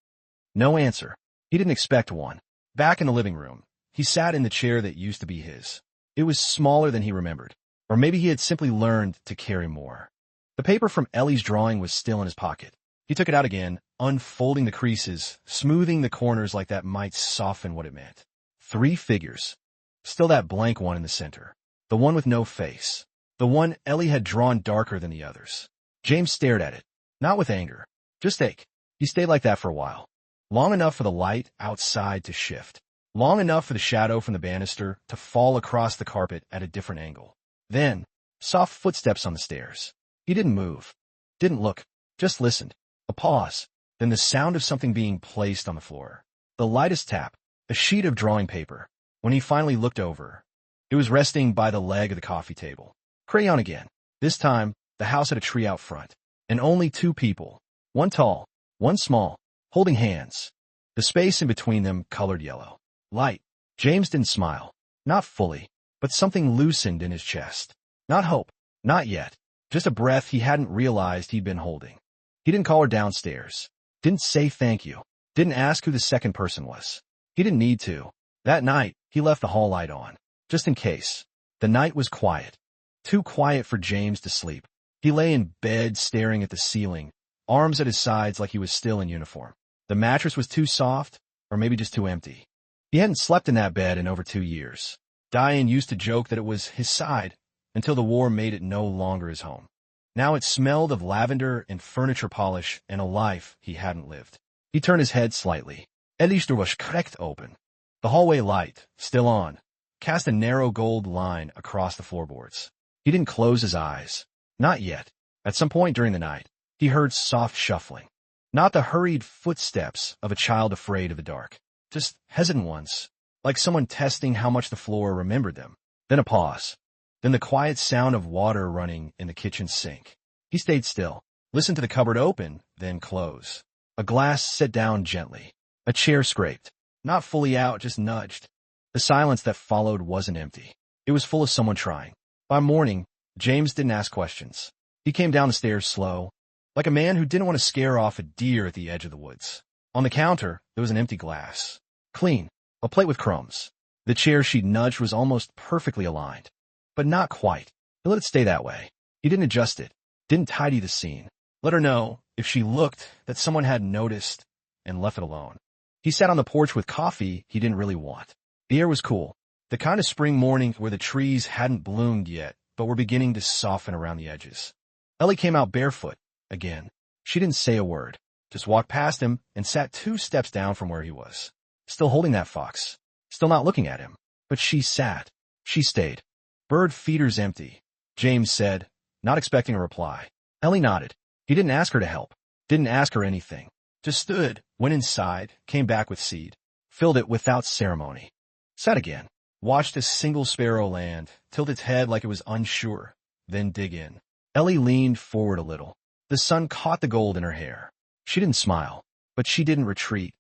S1: No answer. He didn't expect one. Back in the living room, he sat in the chair that used to be his. It was smaller than he remembered, or maybe he had simply learned to carry more. The paper from Ellie's drawing was still in his pocket. He took it out again, unfolding the creases, smoothing the corners like that might soften what it meant. 3 figures. Still that blank one in the center. The one with no face. The one Ellie had drawn darker than the others. James stared at it, not with anger, just ache. He stayed like that for a while. Long enough for the light outside to shift. Long enough for the shadow from the banister to fall across the carpet at a different angle. Then, soft footsteps on the stairs. He didn't move. Didn't look. Just listened. A pause. Then the sound of something being placed on the floor. The lightest tap. A sheet of drawing paper. When he finally looked over, it was resting by the leg of the coffee table. Crayon again. This time, the house had a tree out front. And only 2 people. One tall, one small, holding hands. The space in between them colored yellow. Light. James didn't smile. Not fully, but something loosened in his chest. Not hope. Not yet. Just a breath he hadn't realized he'd been holding. He didn't call her downstairs. Didn't say thank you. Didn't ask who the second person was. He didn't need to. That night, he left the hall light on, just in case. The night was quiet. Too quiet for James to sleep. He lay in bed staring at the ceiling, arms at his sides like he was still in uniform. The mattress was too soft, or maybe just too empty. He hadn't slept in that bed in over 2 years. Diane used to joke that it was his side, until the war made it no longer his home. Now it smelled of lavender and furniture polish and a life he hadn't lived. He turned his head slightly. Ellie's door was cracked open. The hallway light, still on, cast a narrow gold line across the floorboards. He didn't close his eyes. Not yet. At some point during the night, he heard soft shuffling. Not the hurried footsteps of a child afraid of the dark. Just hesitant ones, like someone testing how much the floor remembered them. Then a pause. Then the quiet sound of water running in the kitchen sink. He stayed still, listened to the cupboard open, then close. A glass set down gently. A chair scraped. Not fully out, just nudged. The silence that followed wasn't empty. It was full of someone trying. By morning, James didn't ask questions. He came down the stairs slow, like a man who didn't want to scare off a deer at the edge of the woods. On the counter, there was an empty glass. Clean. A plate with crumbs. The chair she'd nudged was almost perfectly aligned. But not quite. He let it stay that way. He didn't adjust it. Didn't tidy the scene. Let her know, if she looked, that someone had noticed, and left it alone. He sat on the porch with coffee he didn't really want. The air was cool. The kind of spring morning where the trees hadn't bloomed yet, but were beginning to soften around the edges. Ellie came out barefoot, again. She didn't say a word. Just walked past him and sat 2 steps down from where he was. Still holding that fox. Still not looking at him. But she sat. She stayed. Bird feeder's empty, James said, not expecting a reply. Ellie nodded. He didn't ask her to help. Didn't ask her anything. Just stood, went inside, came back with seed. Filled it without ceremony. Sat again. Watched a single sparrow land, tilt its head like it was unsure, then dig in. Ellie leaned forward a little. The sun caught the gold in her hair. She didn't smile, but she didn't retreat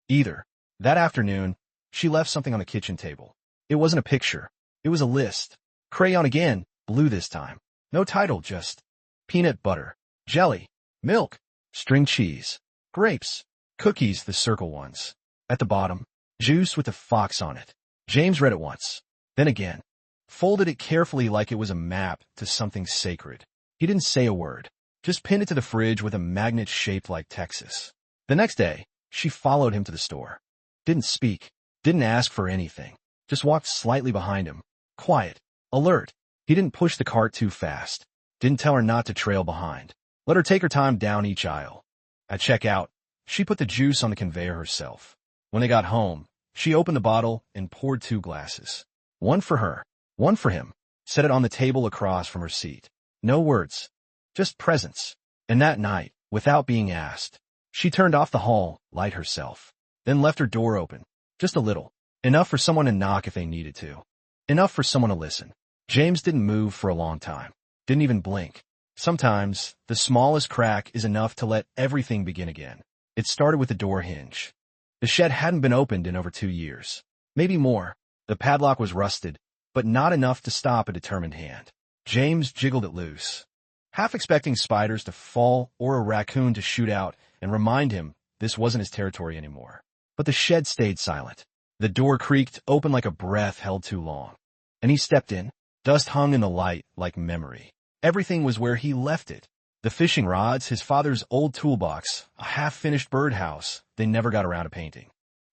S1: either. That afternoon, she left something on the kitchen table. It wasn't a picture. It was a list. Crayon again, blue this time. No title, just peanut butter, jelly, milk, string cheese, grapes, cookies, the circle ones. At the bottom, juice with a fox on it. James read it once, then again. Folded it carefully like it was a map to something sacred. He didn't say a word. Just pinned it to the fridge with a magnet shaped like Texas. The next day, she followed him to the store. Didn't speak. Didn't ask for anything. Just walked slightly behind him. Quiet. Alert. He didn't push the cart too fast. Didn't tell her not to trail behind. Let her take her time down each aisle. At checkout, she put the juice on the conveyor herself. When they got home, she opened the bottle and poured 2 glasses. One for her. One for him. Set it on the table across from her seat. No words. Just presence. And that night, without being asked, she turned off the hall light herself. Then left her door open. Just a little. Enough for someone to knock if they needed to. Enough for someone to listen. James didn't move for a long time. Didn't even blink. Sometimes, the smallest crack is enough to let everything begin again. It started with the door hinge. The shed hadn't been opened in over 2 years. Maybe more. The padlock was rusted, but not enough to stop a determined hand. James jiggled it loose, half expecting spiders to fall or a raccoon to shoot out and remind him this wasn't his territory anymore. But the shed stayed silent. The door creaked open like a breath held too long. And he stepped in. Dust hung in the light like memory. Everything was where he left it. The fishing rods, his father's old toolbox, a half-finished birdhouse they never got around to painting.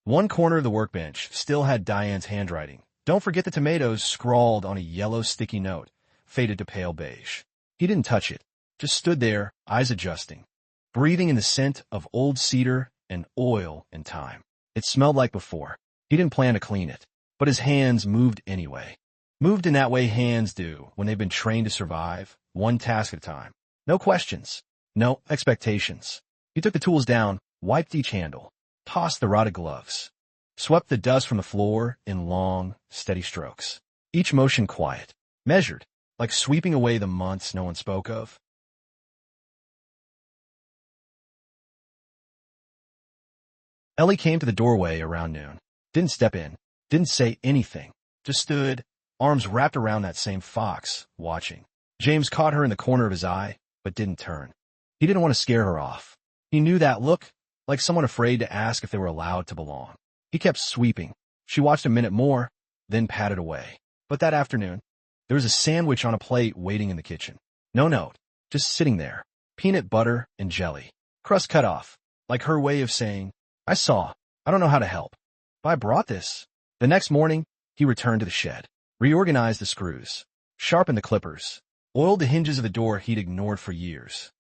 S1: One corner of the workbench still had Diane's handwriting. Don't forget the tomatoes scrawled on a yellow sticky note, faded to pale beige. He didn't touch it. Just stood there, eyes adjusting, breathing in the scent of old cedar and oil and time. It smelled like before. He didn't plan to clean it, but his hands moved anyway. Moved in that way hands do when they've been trained to survive, one task at a time. No questions. No expectations. He took the tools down, wiped each handle, tossed the rotted gloves, swept the dust from the floor in long, steady strokes. Each motion quiet, measured, like sweeping away the months no one spoke of. Ellie came to the doorway around noon. Didn't step in. Didn't say anything. Just stood, arms wrapped around that same fox, watching. James caught her in the corner of his eye, but didn't turn. He didn't want to scare her off. He knew that look, like someone afraid to ask if they were allowed to belong. He kept sweeping. She watched a minute more, then patted away. But that afternoon, there was a sandwich on a plate waiting in the kitchen. No note, just sitting there. Peanut butter and jelly. Crust cut off, like her way of saying, I saw. I don't know how to help. But I brought this. The next morning, he returned to the shed, reorganized the screws, sharpened the clippers, oiled the hinges of the door he'd ignored for years.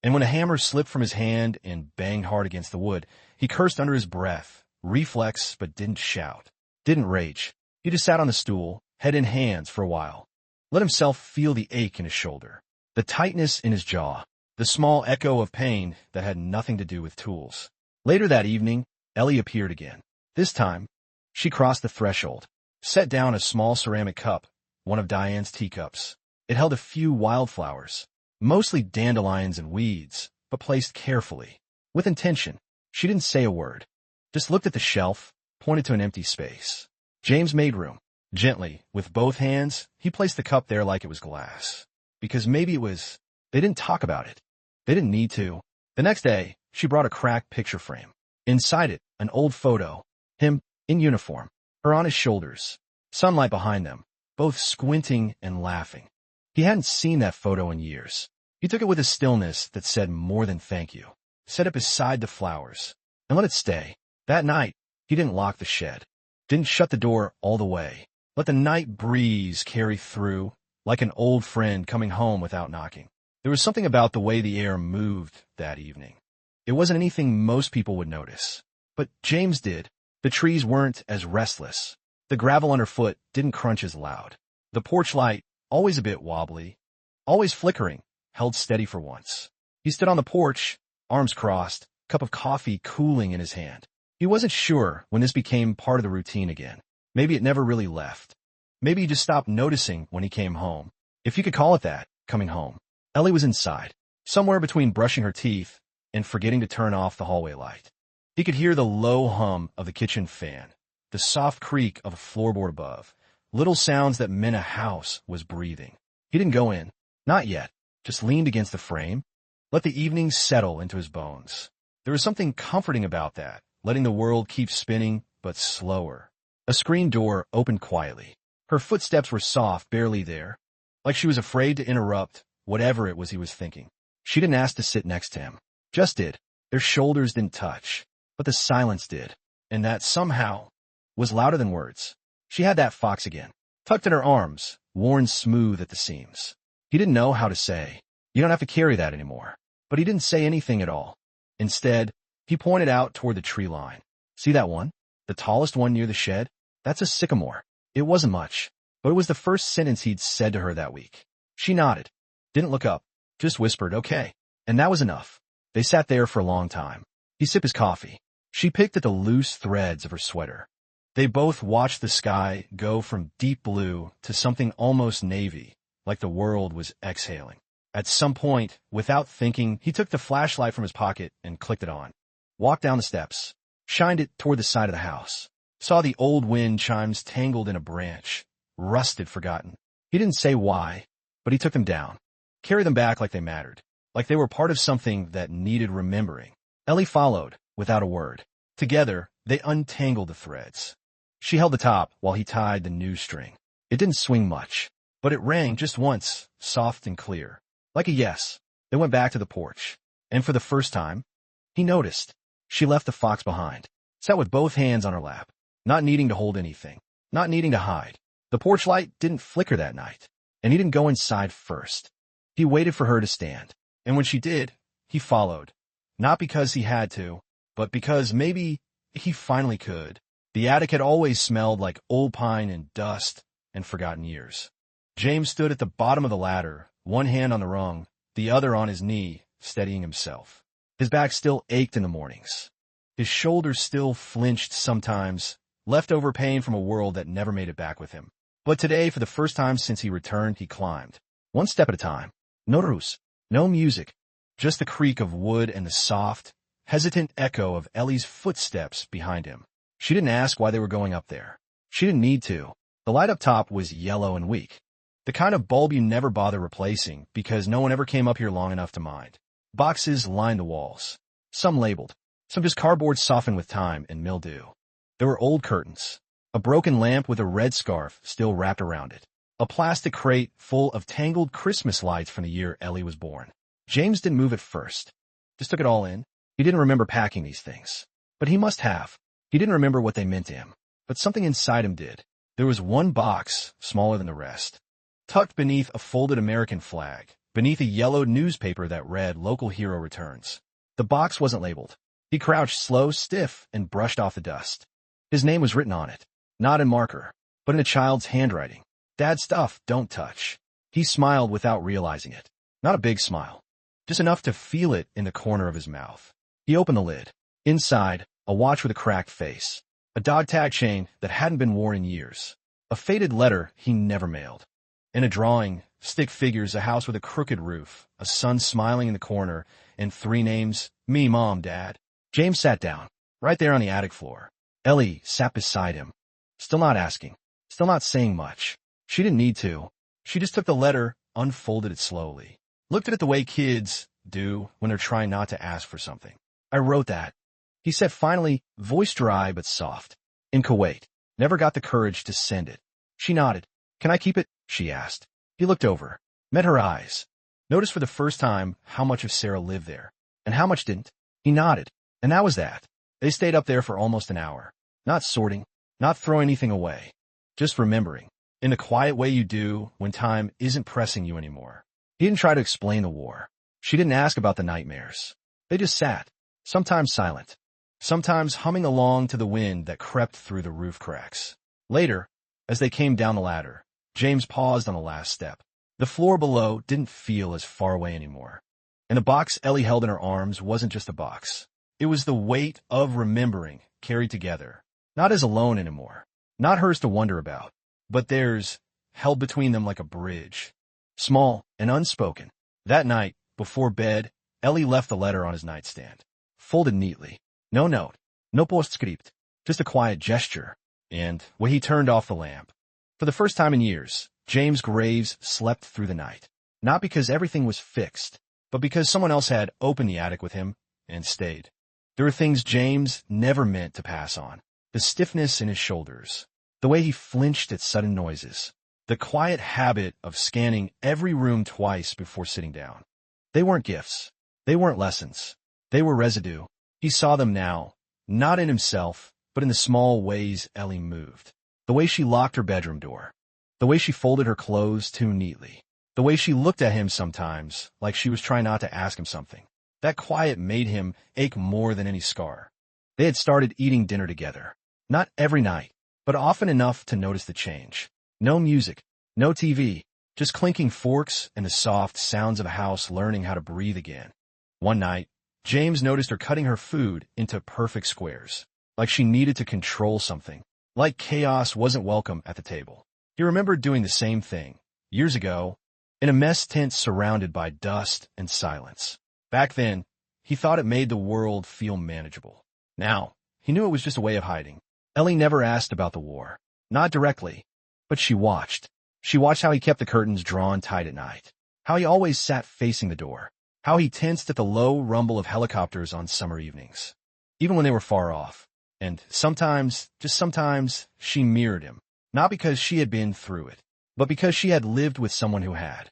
S1: And when a hammer slipped from his hand and banged hard against the wood, he cursed under his breath, reflex, but didn't shout, didn't rage. He just sat on the stool, head in hands for a while. Let himself feel the ache in his shoulder, the tightness in his jaw, the small echo of pain that had nothing to do with tools. Later that evening, Ellie appeared again. This time, she crossed the threshold, set down a small ceramic cup, one of Diane's teacups. It held a few wildflowers, mostly dandelions and weeds, but placed carefully, with intention. She didn't say a word, just looked at the shelf, pointed to an empty space. James made room. Gently, with both hands, he placed the cup there like it was glass. Because maybe it was They didn't talk about it. They didn't need to. The next day, she brought a cracked picture frame. Inside it, an old photo. Him, in uniform. Her on his shoulders. Sunlight behind them, both squinting and laughing. He hadn't seen that photo in years. He took it with a stillness that said more than thank you. Set it beside the flowers. And let it stay. That night, he didn't lock the shed. Didn't shut the door all the way. Let the night breeze carry through, like an old friend coming home without knocking. There was something about the way the air moved that evening. It wasn't anything most people would notice. But James did. The trees weren't as restless. The gravel underfoot didn't crunch as loud. The porch light, always a bit wobbly, always flickering, held steady for once. He stood on the porch, arms crossed, cup of coffee cooling in his hand. He wasn't sure when this became part of the routine again. Maybe it never really left. Maybe he just stopped noticing when he came home. If you could call it that, coming home. Ellie was inside, somewhere between brushing her teeth and forgetting to turn off the hallway light. He could hear the low hum of the kitchen fan, the soft creak of a floorboard above, little sounds that meant a house was breathing. He didn't go in. Not yet. Just leaned against the frame. Let the evening settle into his bones. There was something comforting about that, letting the world keep spinning, but slower. A screen door opened quietly. Her footsteps were soft, barely there, like she was afraid to interrupt whatever it was he was thinking. She didn't ask to sit next to him. Just did. Their shoulders didn't touch, but the silence did, and that somehow was louder than words. She had that fox again, tucked in her arms, worn smooth at the seams. He didn't know how to say, "You don't have to carry that anymore." But he didn't say anything at all. Instead, he pointed out toward the tree line. "See that one? The tallest one near the shed? That's a sycamore." It wasn't much, but it was the first sentence he'd said to her that week. She nodded, didn't look up, just whispered, "Okay." And that was enough. They sat there for a long time. He sipped his coffee. She picked at the loose threads of her sweater. They both watched the sky go from deep blue to something almost navy, like the world was exhaling. At some point, without thinking, he took the flashlight from his pocket and clicked it on. Walked down the steps, shined it toward the side of the house. Saw the old wind chimes tangled in a branch, rusted, forgotten. He didn't say why, but he took them down. Carried them back like they mattered, like they were part of something that needed remembering. Ellie followed, without a word. Together, they untangled the threads. She held the top while he tied the new string. It didn't swing much, but it rang just once, soft and clear. Like a yes. They went back to the porch. And for the first time, he noticed. She left the fox behind. Sat with both hands on her lap, not needing to hold anything, not needing to hide. The porch light didn't flicker that night, and he didn't go inside first. He waited for her to stand, and when she did, he followed. Not because he had to, but because maybe he finally could. The attic had always smelled like old pine and dust and forgotten years. James stood at the bottom of the ladder, one hand on the rung, the other on his knee, steadying himself. His back still ached in the mornings. His shoulders still flinched sometimes, leftover pain from a world that never made it back with him. But today, for the first time since he returned, he climbed. One step at a time. No rules, no music, just the creak of wood and the soft, hesitant echo of Ellie's footsteps behind him. She didn't ask why they were going up there. She didn't need to. The light up top was yellow and weak. The kind of bulb you never bother replacing because no one ever came up here long enough to mind. Boxes lined the walls. Some labeled. Some just cardboard softened with time and mildew. There were old curtains. A broken lamp with a red scarf still wrapped around it. A plastic crate full of tangled Christmas lights from the year Ellie was born. James didn't move at first. Just took it all in. He didn't remember packing these things. But he must have. He didn't remember what they meant to him. But something inside him did. There was one box, smaller than the rest, tucked beneath a folded American flag, beneath a yellowed newspaper that read "Local Hero Returns." The box wasn't labeled. He crouched slow, stiff, and brushed off the dust. His name was written on it, not in marker, but in a child's handwriting. "Dad stuff, don't touch." He smiled without realizing it. Not a big smile, just enough to feel it in the corner of his mouth. He opened the lid. Inside, a watch with a cracked face, a dog tag chain that hadn't been worn in years, a faded letter he never mailed. In a drawing, stick figures, a house with a crooked roof, a son smiling in the corner, and 3 names, me, Mom, Dad. James sat down, right there on the attic floor. Ellie sat beside him, still not asking, still not saying much. She didn't need to. She just took the letter, unfolded it slowly. Looked at it the way kids do when they're trying not to ask for something. I wrote that, he said finally, voice dry but soft. In Kuwait. Never got the courage to send it. She nodded. Can I keep it? She asked. He looked over. Met her eyes. Noticed for the first time how much of Sarah lived there. And how much didn't. He nodded. And that was that. They stayed up there for almost an hour. Not sorting. Not throwing anything away. Just remembering. In the quiet way you do when time isn't pressing you anymore. He didn't try to explain the war. She didn't ask about the nightmares. They just sat. Sometimes silent. Sometimes humming along to the wind that crept through the roof cracks. Later, as they came down the ladder, James paused on the last step. The floor below didn't feel as far away anymore. And the box Ellie held in her arms wasn't just a box. It was the weight of remembering carried together. Not as alone anymore. Not hers to wonder about. But theirs, held between them like a bridge. Small and unspoken. That night, before bed, Ellie left the letter on his nightstand. Folded neatly. No note. No postscript. Just a quiet gesture. And when he turned off the lamp. For the first time in years, James Graves slept through the night. Not because everything was fixed, but because someone else had opened the attic with him and stayed. There were things James never meant to pass on. The stiffness in his shoulders. The way he flinched at sudden noises. The quiet habit of scanning every room twice before sitting down. They weren't gifts. They weren't lessons. They were residue. He saw them now, not in himself, but in the small ways Ellie moved. The way she locked her bedroom door. The way she folded her clothes too neatly. The way she looked at him sometimes, like she was trying not to ask him something. That quiet made him ache more than any scar. They had started eating dinner together. Not every night, but often enough to notice the change. No music, no TV, just clinking forks and the soft sounds of a house learning how to breathe again. One night, James noticed her cutting her food into perfect squares, like she needed to control something, like chaos wasn't welcome at the table. He remembered doing the same thing, years ago, in a mess tent surrounded by dust and silence. Back then, he thought it made the world feel manageable. Now, he knew it was just a way of hiding. Ellie never asked about the war. Not directly. But she watched. She watched how he kept the curtains drawn tight at night. How he always sat facing the door. How he tensed at the low rumble of helicopters on summer evenings. Even when they were far off. And sometimes, just sometimes, she mirrored him. Not because she had been through it, but because she had lived with someone who had.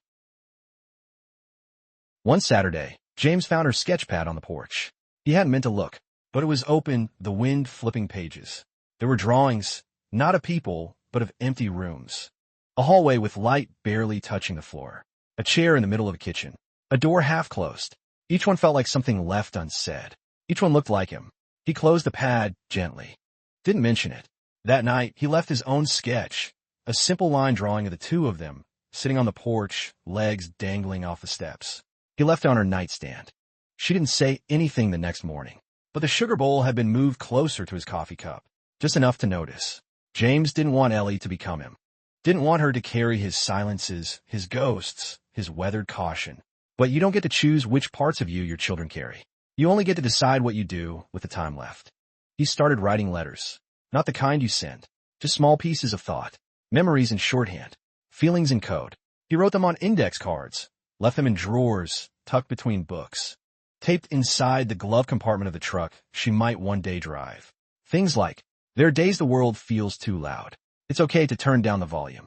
S1: One Saturday, James found her sketch pad on the porch. He hadn't meant to look, but it was open, the wind flipping pages. There were drawings, not of people, but of empty rooms. A hallway with light barely touching the floor. A chair in the middle of the kitchen. A door half closed. Each one felt like something left unsaid. Each one looked like him. He closed the pad gently. Didn't mention it. That night, he left his own sketch, a simple line drawing of the two of them, sitting on the porch, legs dangling off the steps. He left it on her nightstand. She didn't say anything the next morning, but the sugar bowl had been moved closer to his coffee cup, just enough to notice. James didn't want Ellie to become him. Didn't want her to carry his silences, his ghosts, his weathered caution. But you don't get to choose which parts of you your children carry. You only get to decide what you do with the time left. He started writing letters. Not the kind you send. Just small pieces of thought. Memories in shorthand. Feelings in code. He wrote them on index cards. Left them in drawers, tucked between books. Taped inside the glove compartment of the truck she might one day drive. Things like, there are days the world feels too loud. It's okay to turn down the volume.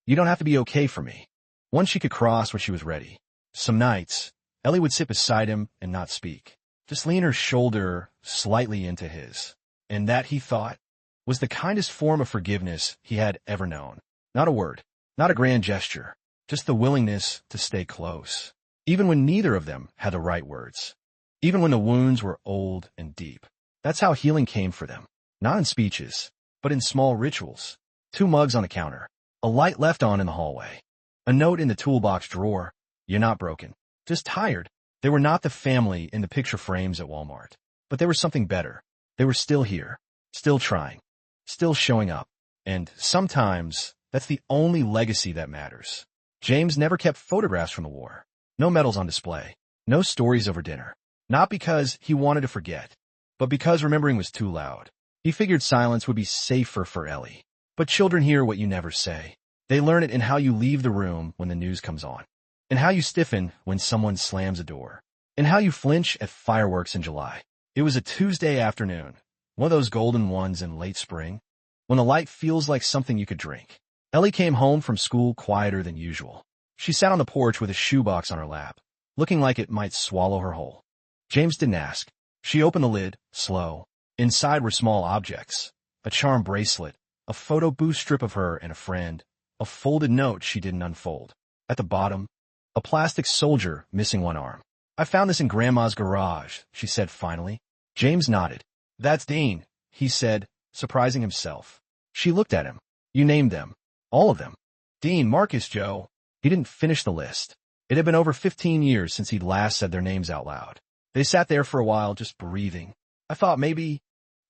S1: You don't have to be okay for me. Once she could cross when she was ready. Some nights, Ellie would sit beside him and not speak. Just lean her shoulder slightly into his. And that, he thought, was the kindest form of forgiveness he had ever known. Not a word, not a grand gesture, just the willingness to stay close. Even when neither of them had the right words. Even when the wounds were old and deep. That's how healing came for them. Not in speeches, but in small rituals. 2 mugs on the counter. A light left on in the hallway. A note in the toolbox drawer. You're not broken. Just tired. They were not the family in the picture frames at Walmart. But they were something better. They were still here. Still trying. Still showing up. And sometimes, that's the only legacy that matters. James never kept photographs from the war. No medals on display. No stories over dinner. Not because he wanted to forget, but because remembering was too loud. He figured silence would be safer for Ellie. But children hear what you never say. They learn it in how you leave the room when the news comes on. and how you stiffen when someone slams a door, and how you flinch at fireworks in July. It was a Tuesday afternoon, one of those golden ones in late spring, when the light feels like something you could drink. Ellie came home from school quieter than usual. She sat on the porch with a shoebox on her lap, looking like it might swallow her whole. James didn't ask. She opened the lid, slow. Inside were small objects, a charm bracelet, a photo booth strip of her and a friend, a folded note she didn't unfold. At the bottom, a plastic soldier missing one arm. "I found this in Grandma's garage," she said finally. James nodded. "That's Dean," he said, surprising himself. She looked at him. "You named them. All of them." "Dean, Marcus, Joe." He didn't finish the list. It had been over 15 years since he'd last said their names out loud. They sat there for a while, just breathing. "I thought maybe—"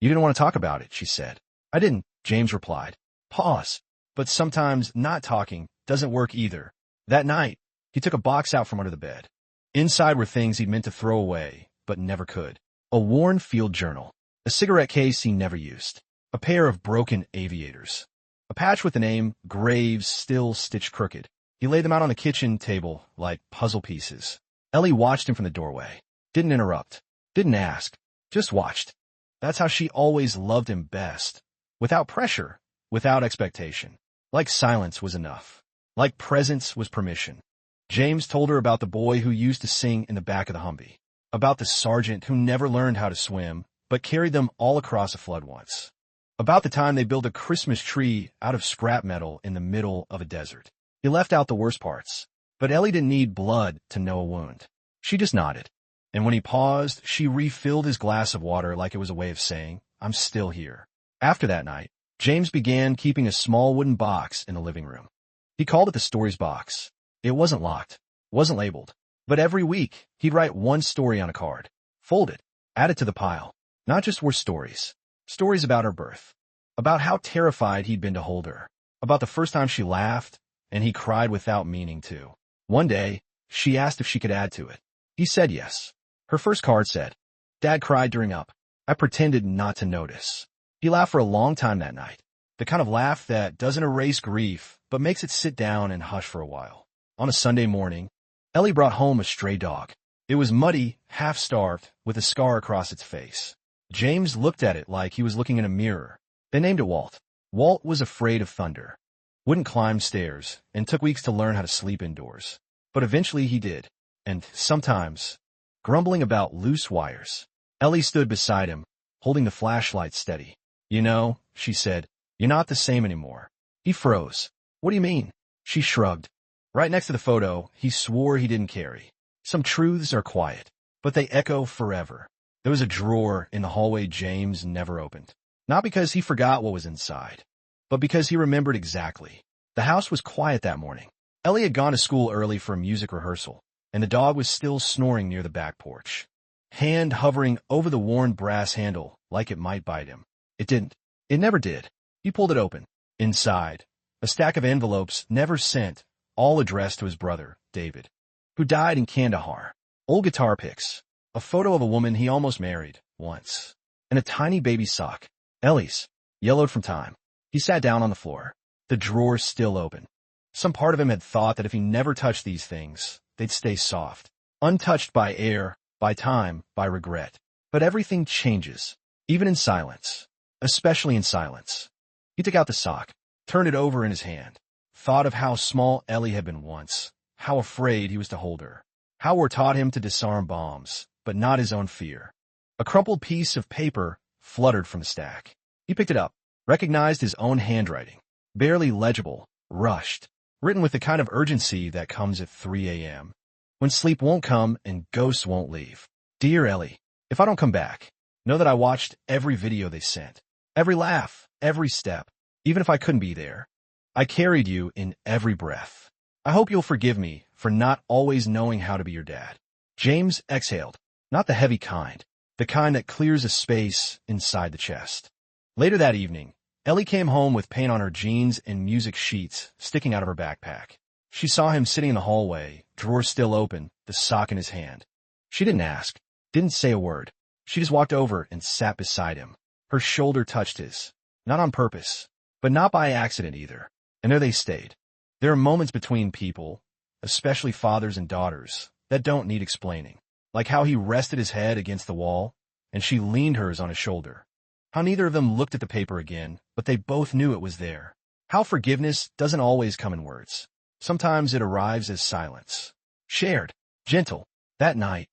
S1: "You didn't want to talk about it," she said. "I didn't," James replied. Pause. But sometimes not talking doesn't work either. That night, he took a box out from under the bed. Inside were things he'd meant to throw away, but never could. A worn field journal. A cigarette case he never used. A pair of broken aviators. A patch with the name Graves still stitched crooked. He laid them out on the kitchen table like puzzle pieces. Ellie watched him from the doorway. Didn't interrupt. Didn't ask. Just watched. That's how she always loved him best. Without pressure. Without expectation. Like silence was enough. Like presence was permission. James told her about the boy who used to sing in the back of the Humvee. About the sergeant who never learned how to swim, but carried them all across a flood once. About the time they built a Christmas tree out of scrap metal in the middle of a desert. He left out the worst parts. But Ellie didn't need blood to know a wound. She just nodded. And when he paused, she refilled his glass of water like it was a way of saying, "I'm still here." After that night, James began keeping a small wooden box in the living room. He called it the stories box. It wasn't locked, wasn't labeled. But every week, he'd write one story on a card, fold it, add it to the pile. Not just war stories. Stories about her birth. About how terrified he'd been to hold her. About the first time she laughed, and he cried without meaning to. One day, she asked if she could add to it. He said yes. Her first card said, "Dad cried during up. I pretended not to notice." He laughed for a long time that night. The kind of laugh that doesn't erase grief, but makes it sit down and hush for a while. On a Sunday morning, Ellie brought home a stray dog. It was muddy, half-starved, with a scar across its face. James looked at it like he was looking in a mirror. They named it Walt. Walt was afraid of thunder. Wouldn't climb stairs, and took weeks to learn how to sleep indoors. But eventually he did. And sometimes, grumbling about loose wires. Ellie stood beside him, holding the flashlight steady. "You know," she said, "you're not the same anymore." He froze. "What do you mean?" She shrugged. Right next to the photo, he swore he didn't carry. Some truths are quiet, but they echo forever. There was a drawer in the hallway James never opened. Not because he forgot what was inside, but because he remembered exactly. The house was quiet that morning. Ellie had gone to school early for a music rehearsal, and the dog was still snoring near the back porch. Hand hovering over the worn brass handle like it might bite him. It didn't. It never did. He pulled it open. Inside, a stack of envelopes never sent, all addressed to his brother, David, who died in Kandahar. Old guitar picks, a photo of a woman he almost married once, and a tiny baby sock. Ellie's, yellowed from time. He sat down on the floor. The drawer still open. Some part of him had thought that if he never touched these things, they'd stay soft, untouched by air, by time, by regret. But everything changes, even in silence, especially in silence. He took out the sock, turned it over in his hand, thought of how small Ellie had been once, how afraid he was to hold her, how war taught him to disarm bombs, but not his own fear. A crumpled piece of paper fluttered from the stack. He picked it up, recognized his own handwriting, barely legible, rushed, written with the kind of urgency that comes at 3 a.m. when sleep won't come and ghosts won't leave. "Dear Ellie, if I don't come back, know that I watched every video they sent, every laugh, every step, even if I couldn't be there. I carried you in every breath. I hope you'll forgive me for not always knowing how to be your dad." James exhaled, not the heavy kind, the kind that clears a space inside the chest. Later that evening, Ellie came home with paint on her jeans and music sheets sticking out of her backpack. She saw him sitting in the hallway, drawer still open, the sock in his hand. She didn't ask, didn't say a word. She just walked over and sat beside him. Her shoulder touched his, not on purpose, but not by accident either. And there they stayed. There are moments between people, especially fathers and daughters, that don't need explaining. Like how he rested his head against the wall, and she leaned hers on his shoulder. How neither of them looked at the paper again, but they both knew it was there. How forgiveness doesn't always come in words. Sometimes it arrives as silence. Shared. Gentle. That night,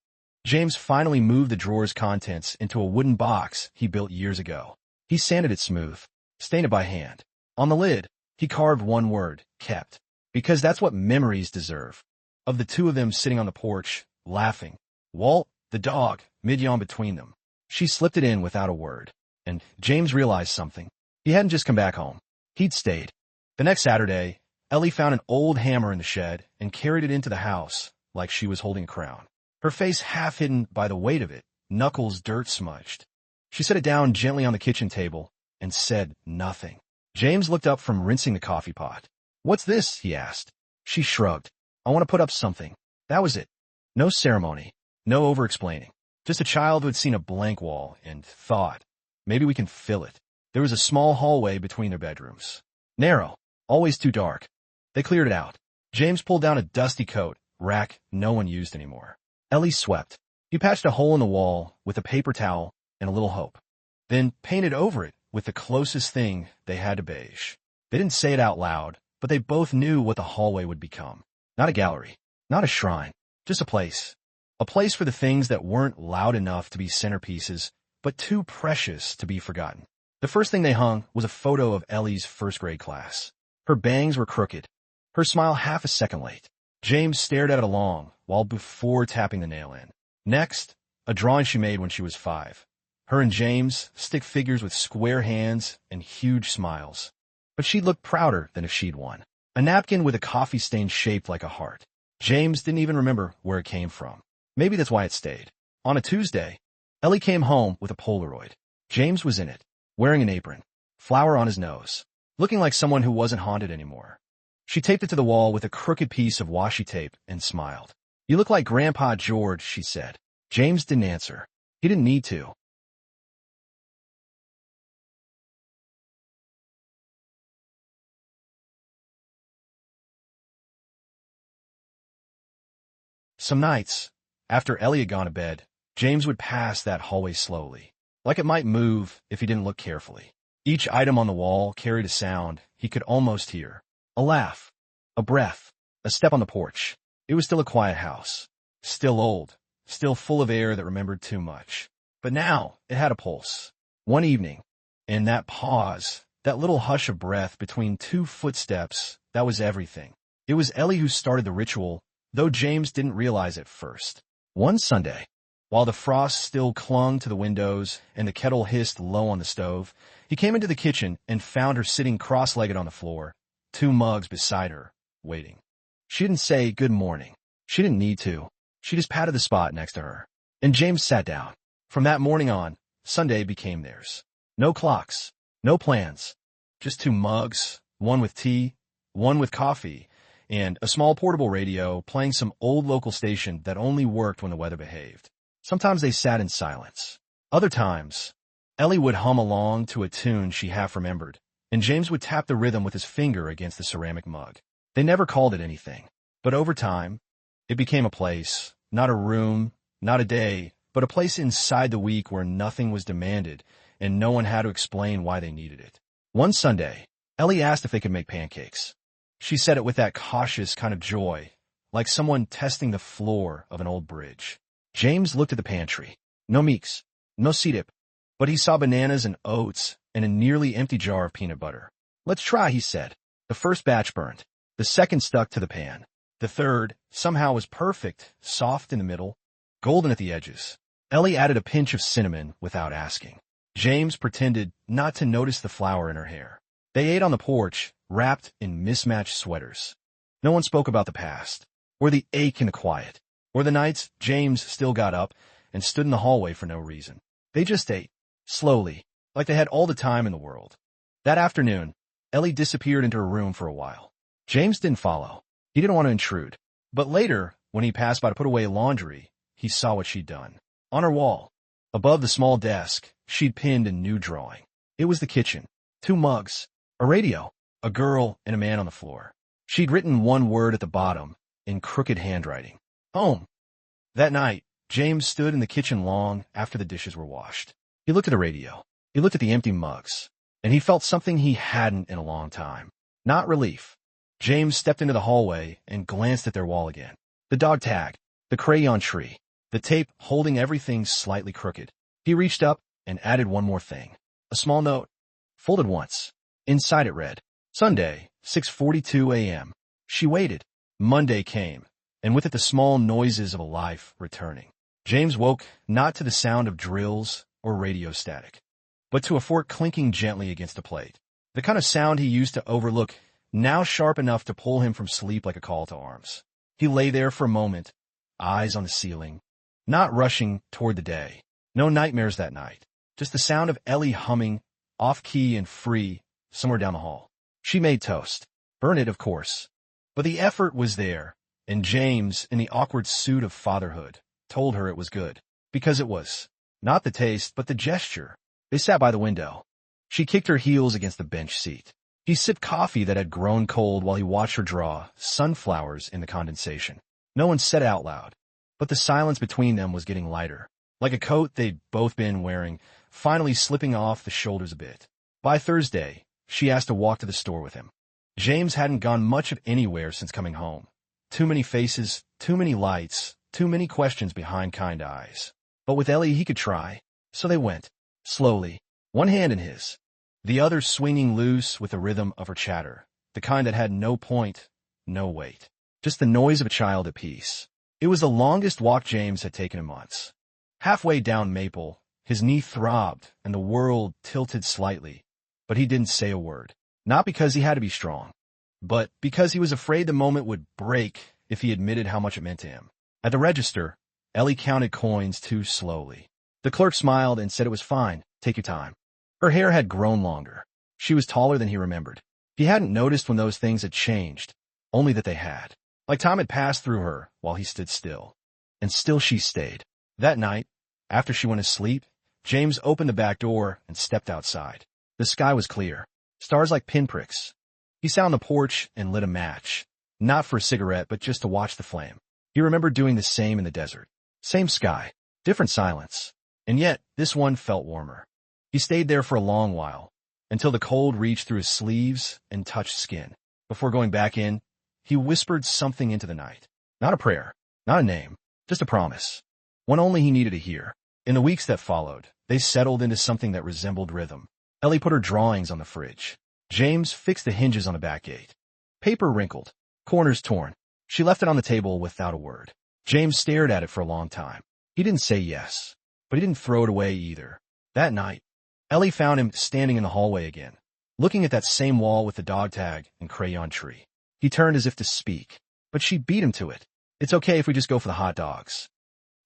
S1: James finally moved the drawer's contents into a wooden box he built years ago. He sanded it smooth, stained it by hand. On the lid, he carved one word, kept. Because that's what memories deserve. Of the two of them sitting on the porch, laughing. Walt, the dog, mid-yawn between them. She slipped it in without a word. And James realized something. He hadn't just come back home. He'd stayed. The next Saturday, Ellie found an old hammer in the shed and carried it into the house like she was holding a crown. Her face half hidden by the weight of it, knuckles dirt smudged. She set it down gently on the kitchen table and said nothing. James looked up from rinsing the coffee pot. "What's this?" he asked. She shrugged. "I want to put up something." That was it. No ceremony. No over-explaining. Just a child who had seen a blank wall and thought, maybe we can fill it. There was a small hallway between their bedrooms. Narrow. Always too dark. They cleared it out. James pulled down a dusty coat, rack no one used anymore. Ellie swept. He patched a hole in the wall with a paper towel and a little hope. Then painted over it with the closest thing they had to beige. They didn't say it out loud, but they both knew what the hallway would become. Not a gallery. Not a shrine. Just a place. A place for the things that weren't loud enough to be centerpieces, but too precious to be forgotten. The first thing they hung was a photo of Ellie's first-grade class. Her bangs were crooked. Her smile half a second late. James stared at it along, while before tapping the nail in. Next, a drawing she made when she was 5. Her and James, stick figures with square hands and huge smiles. But she'd look prouder than if she'd won. A napkin with a coffee stain shaped like a heart. James didn't even remember where it came from. Maybe that's why it stayed. On a Tuesday, Ellie came home with a Polaroid. James was in it, wearing an apron, flour on his nose, looking like someone who wasn't haunted anymore. She taped it to the wall with a crooked piece of washi tape and smiled. "You look like Grandpa George," she said. James didn't answer. He didn't need to. Some nights, after Ellie had gone to bed, James would pass that hallway slowly, like it might move if he didn't look carefully. Each item on the wall carried a sound he could almost hear. A laugh, a breath, a step on the porch. It was still a quiet house. Still old, still full of air that remembered too much. But now it had a pulse. One evening, in that pause, that little hush of breath between two footsteps, that was everything. It was Ellie who started the ritual, though James didn't realize it first. One Sunday, while the frost still clung to the windows and the kettle hissed low on the stove, he came into the kitchen and found her sitting cross-legged on the floor, 2 mugs beside her, waiting. She didn't say good morning. She didn't need to. She just patted the spot next to her. And James sat down. From that morning on, Sunday became theirs. No clocks, no plans, just 2 mugs, one with tea, one with coffee, and a small portable radio playing some old local station that only worked when the weather behaved. Sometimes they sat in silence. Other times, Ellie would hum along to a tune she half remembered, and James would tap the rhythm with his finger against the ceramic mug. They never called it anything, but over time, it became a place, not a room, not a day, but a place inside the week where nothing was demanded and no one had to explain why they needed it. One Sunday, Ellie asked if they could make pancakes. She said it with that cautious kind of joy, like someone testing the floor of an old bridge. James looked at the pantry. No meats, no C-dip, but he saw bananas and oats and a nearly empty jar of peanut butter. "Let's try," he said. The first batch burned. The second stuck to the pan. The third, somehow, was perfect, soft in the middle, golden at the edges. Ellie added a pinch of cinnamon without asking. James pretended not to notice the flour in her hair. They ate on the porch, wrapped in mismatched sweaters. No one spoke about the past, or the ache in the quiet, or the nights James still got up and stood in the hallway for no reason. They just ate, slowly, like they had all the time in the world. That afternoon, Ellie disappeared into her room for a while. James didn't follow. He didn't want to intrude. But later, when he passed by to put away laundry, he saw what she'd done. On her wall, above the small desk, she'd pinned a new drawing. It was the kitchen. 2 mugs, a radio, a girl, and a man on the floor. She'd written one word at the bottom, in crooked handwriting. Home. That night, James stood in the kitchen long after the dishes were washed. He looked at the radio. He looked at the empty mugs. And he felt something he hadn't in a long time. Not relief. James stepped into the hallway and glanced at their wall again. The dog tag, the crayon tree, the tape holding everything slightly crooked. He reached up and added one more thing. A small note, folded once. Inside it read, Sunday, 6:42 a.m. She waited. Monday came, and with it the small noises of a life returning. James woke not to the sound of drills or radio static, but to a fork clinking gently against a plate. The kind of sound he used to overlook, now sharp enough to pull him from sleep like a call to arms. He lay there for a moment, eyes on the ceiling, not rushing toward the day. No nightmares that night. Just the sound of Ellie humming, off-key and free, somewhere down the hall. She made toast. Burn it, of course. But the effort was there, and James, in the awkward suit of fatherhood, told her it was good. Because it was. Not the taste, but the gesture. They sat by the window. She kicked her heels against the bench seat. He sipped coffee that had grown cold while he watched her draw sunflowers in the condensation. No one said it out loud, but the silence between them was getting lighter, like a coat they'd both been wearing, finally slipping off the shoulders a bit. By Thursday, she asked to walk to the store with him. James hadn't gone much of anywhere since coming home. Too many faces, too many lights, too many questions behind kind eyes. But with Ellie he could try, so they went, slowly, one hand in his, the other swinging loose with the rhythm of her chatter, the kind that had no point, no weight, just the noise of a child at peace. It was the longest walk James had taken in months. Halfway down Maple, his knee throbbed and the world tilted slightly, but he didn't say a word. Not because he had to be strong, but because he was afraid the moment would break if he admitted how much it meant to him. At the register, Ellie counted coins too slowly. The clerk smiled and said it was fine, take your time. Her hair had grown longer. She was taller than he remembered. He hadn't noticed when those things had changed, only that they had. Like time had passed through her while he stood still. And still she stayed. That night, after she went to sleep, James opened the back door and stepped outside. The sky was clear, stars like pinpricks. He sat on the porch and lit a match, not for a cigarette, but just to watch the flame. He remembered doing the same in the desert. Same sky, different silence. And yet, this one felt warmer. He stayed there for a long while, until the cold reached through his sleeves and touched skin. Before going back in, he whispered something into the night. Not a prayer, not a name, just a promise. One only he needed to hear. In the weeks that followed, they settled into something that resembled rhythm. Ellie put her drawings on the fridge. James fixed the hinges on the back gate. Paper wrinkled, corners torn. She left it on the table without a word. James stared at it for a long time. He didn't say yes, but he didn't throw it away either. That night, Ellie found him standing in the hallway again, looking at that same wall with the dog tag and crayon tree. He turned as if to speak, but she beat him to it. It's okay if we just go for the hot dogs.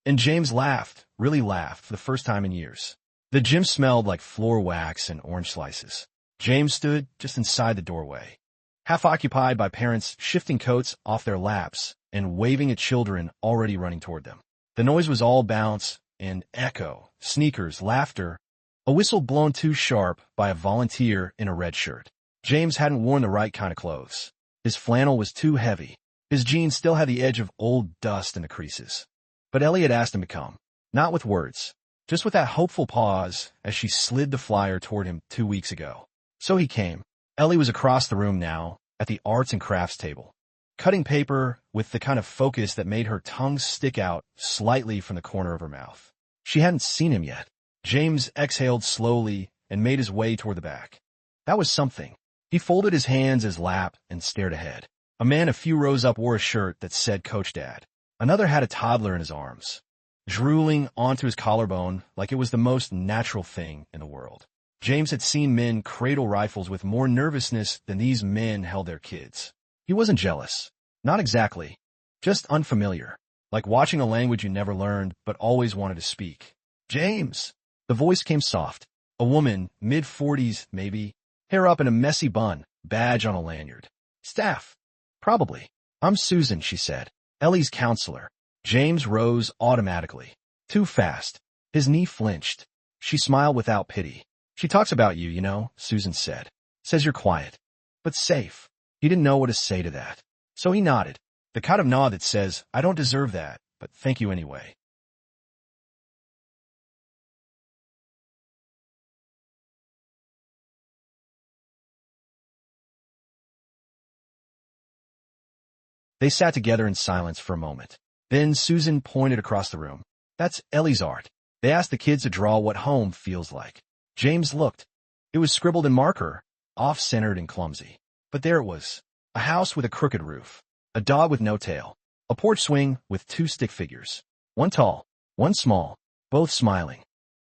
S1: And James laughed, really laughed, for the first time in years. The gym smelled like floor wax and orange slices. James stood just inside the doorway, half occupied by parents shifting coats off their laps and waving at children already running toward them. The noise was all bounce and echo, sneakers, laughter, a whistle blown too sharp by a volunteer in a red shirt. James hadn't worn the right kind of clothes. His flannel was too heavy. His jeans still had the edge of old dust in the creases. But Ellie had asked him to come, not with words, just with that hopeful pause as she slid the flyer toward him 2 weeks ago. So he came. Ellie was across the room now, at the arts and crafts table, cutting paper with the kind of focus that made her tongue stick out slightly from the corner of her mouth. She hadn't seen him yet. James exhaled slowly and made his way toward the back. That was something. He folded his hands in his lap and stared ahead. A man a few rows up wore a shirt that said Coach Dad. Another had a toddler in his arms, drooling onto his collarbone like it was the most natural thing in the world. James had seen men cradle rifles with more nervousness than these men held their kids. He wasn't jealous. Not exactly. Just unfamiliar. Like watching a language you never learned but always wanted to speak. James! The voice came soft. A woman, mid-40s maybe, hair up in a messy bun, badge on a lanyard. Staff. Probably. I'm Susan, she said. Ellie's counselor. James rose automatically. Too fast. His knee flinched. She smiled without pity. She talks about you, you know, Susan said. Says you're quiet. But safe. He didn't know what to say to that. So he nodded. The kind of nod that says, I don't deserve that, but thank you anyway. They sat together in silence for a moment. Then Susan pointed across the room. That's Ellie's art. They asked the kids to draw what home feels like. James looked. It was scribbled in marker, off-centered and clumsy. But there it was. A house with a crooked roof. A dog with no tail. A porch swing with two stick figures. One tall, one small, both smiling.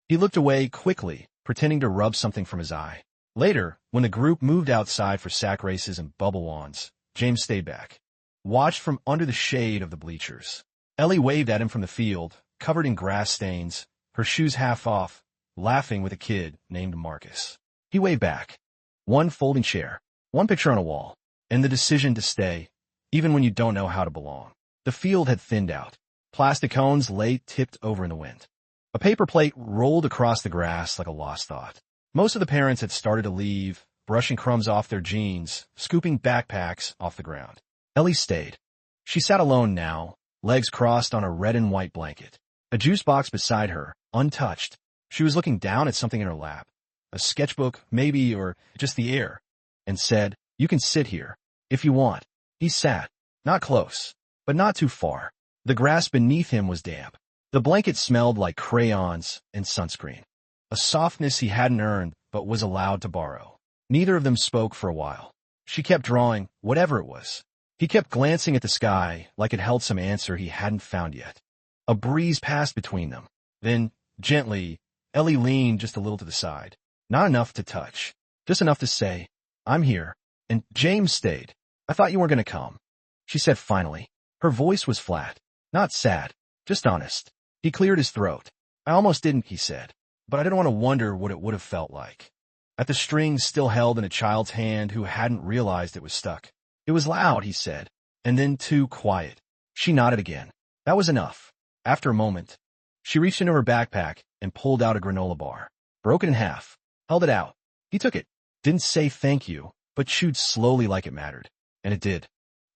S1: He looked away quickly, pretending to rub something from his eye. Later, when the group moved outside for sack races and bubble wands, James stayed back. Watched from under the shade of the bleachers. Ellie waved at him from the field, covered in grass stains, her shoes half off, laughing with a kid named Marcus. He waved back. One folding chair, one picture on a wall, and the decision to stay, even when you don't know how to belong. The field had thinned out. Plastic cones lay tipped over in the wind. A paper plate rolled across the grass like a lost thought. Most of the parents had started to leave, brushing crumbs off their jeans, scooping backpacks off the ground. Ellie stayed. She sat alone now, legs crossed on a red and white blanket. A juice box beside her, untouched. She was looking down at something in her lap. A sketchbook, maybe, or just the air, and said, "You can sit here, if you want." He sat, not close, but not too far. The grass beneath him was damp. The blanket smelled like crayons and sunscreen. A softness he hadn't earned, but was allowed to borrow. Neither of them spoke for a while. She kept drawing, whatever it was. He kept glancing at the sky like it held some answer he hadn't found yet. A breeze passed between them. Then, gently, Ellie leaned just a little to the side. Not enough to touch. Just enough to say, "I'm here." And James stayed. "I thought you weren't going to come," she said finally. Her voice was flat. Not sad. Just honest. He cleared his throat. "I almost didn't," he said. "But I didn't want to wonder what it would have felt like." At the strings still held in a child's hand who hadn't realized it was stuck. "It was loud," he said, and then too quiet. She nodded again. That was enough. After a moment, she reached into her backpack and pulled out a granola bar. Broke it in half. Held it out. He took it. Didn't say thank you, but chewed slowly like it mattered. And it did.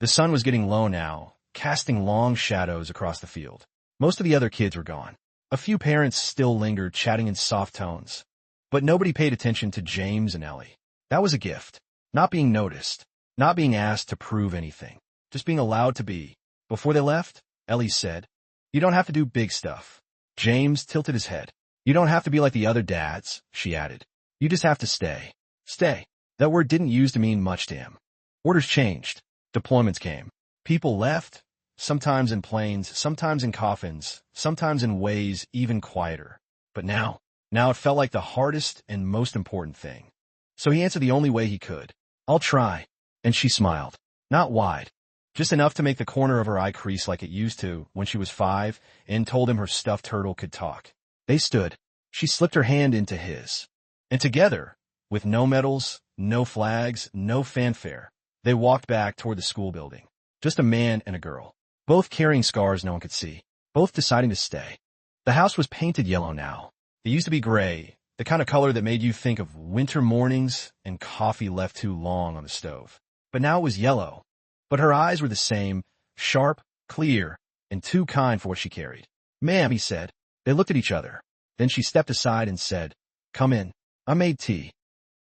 S1: The sun was getting low now, casting long shadows across the field. Most of the other kids were gone. A few parents still lingered, chatting in soft tones. But nobody paid attention to James and Ellie. That was a gift. Not being noticed. Not being asked to prove anything. Just being allowed to be. Before they left, Ellie said, "You don't have to do big stuff." James tilted his head. "You don't have to be like the other dads," she added. "You just have to stay." Stay. That word didn't used to mean much to him. Orders changed. Deployments came. People left, sometimes in planes, sometimes in coffins, sometimes in ways even quieter. But now it felt like the hardest and most important thing. So he answered the only way he could. "I'll try." And she smiled. Not wide. Just enough to make the corner of her eye crease like it used to when she was 5 and told him her stuffed turtle could talk. They stood. She slipped her hand into his. And together, with no medals, no flags, no fanfare, they walked back toward the school building. Just a man and a girl. Both carrying scars no one could see. Both deciding to stay. The house was painted yellow now. It used to be gray, the kind of color that made you think of winter mornings and coffee left too long on the stove. But now it was yellow. But her eyes were the same, sharp, clear, and too kind for what she carried. "Ma'am," he said. They looked at each other. Then she stepped aside and said, "Come in. I made tea."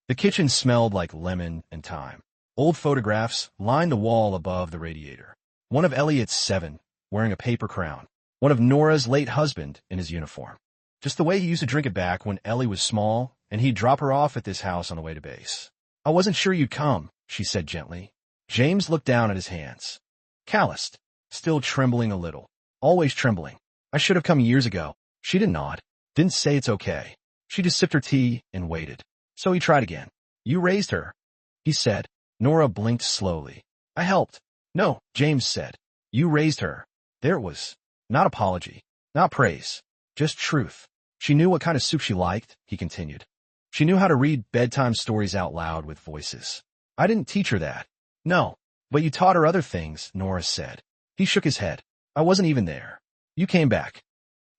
S1: The kitchen smelled like lemon and thyme. Old photographs lined the wall above the radiator. One of Elliot's 7, wearing a paper crown. One of Nora's late husband in his uniform. Just the way he used to drink it back when Ellie was small, and he'd drop her off at this house on the way to base. "I wasn't sure you'd come," she said gently. James looked down at his hands. Calloused. Still trembling a little. Always trembling. "I should have come years ago." She didn't nod. Didn't say it's okay. She just sipped her tea and waited. So he tried again. "You raised her," he said. Nora blinked slowly. "I helped." "No," James said. "You raised her." There it was. Not apology. Not praise. Just truth. She knew what kind of soup she liked, he continued. She knew how to read bedtime stories out loud with voices. "I didn't teach her that." "No, but you taught her other things," Nora said. He shook his head. "I wasn't even there. You came back."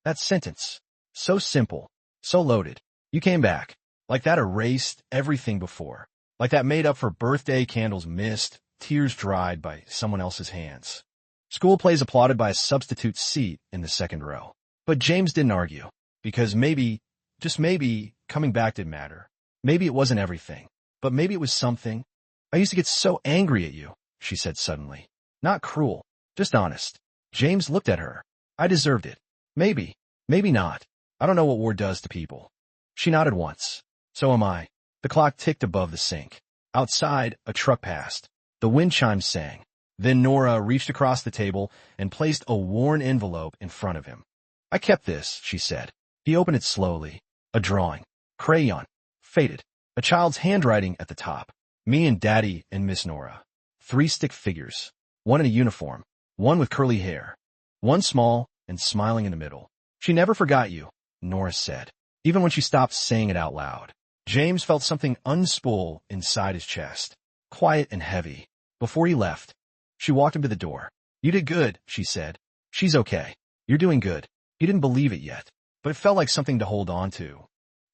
S1: That sentence. So simple. So loaded. You came back. Like that erased everything before. Like that made up for birthday candles missed, tears dried by someone else's hands. School plays applauded by a substitute seat in the second row. But James didn't argue, because maybe, just maybe, coming back didn't matter. Maybe it wasn't everything, but maybe it was something. I used to get so angry at you, she said suddenly. Not cruel, just honest. James looked at her. I deserved it. Maybe, maybe not. I don't know what war does to people. She nodded once. So am I. The clock ticked above the sink. Outside, a truck passed. The wind chimes sang. Then Nora reached across the table and placed a worn envelope in front of him. I kept this, she said. He opened it slowly. A drawing. Crayon. Faded. A child's handwriting at the top. Me and Daddy and Miss Nora. 3 stick figures. One in a uniform. One with curly hair. One small and smiling in the middle. She never forgot you, Nora said, even when she stopped saying it out loud. James felt something unspool inside his chest, quiet and heavy. Before he left, she walked him to the door. You did good, she said. She's okay. You're doing good. He didn't believe it yet, but it felt like something to hold on to.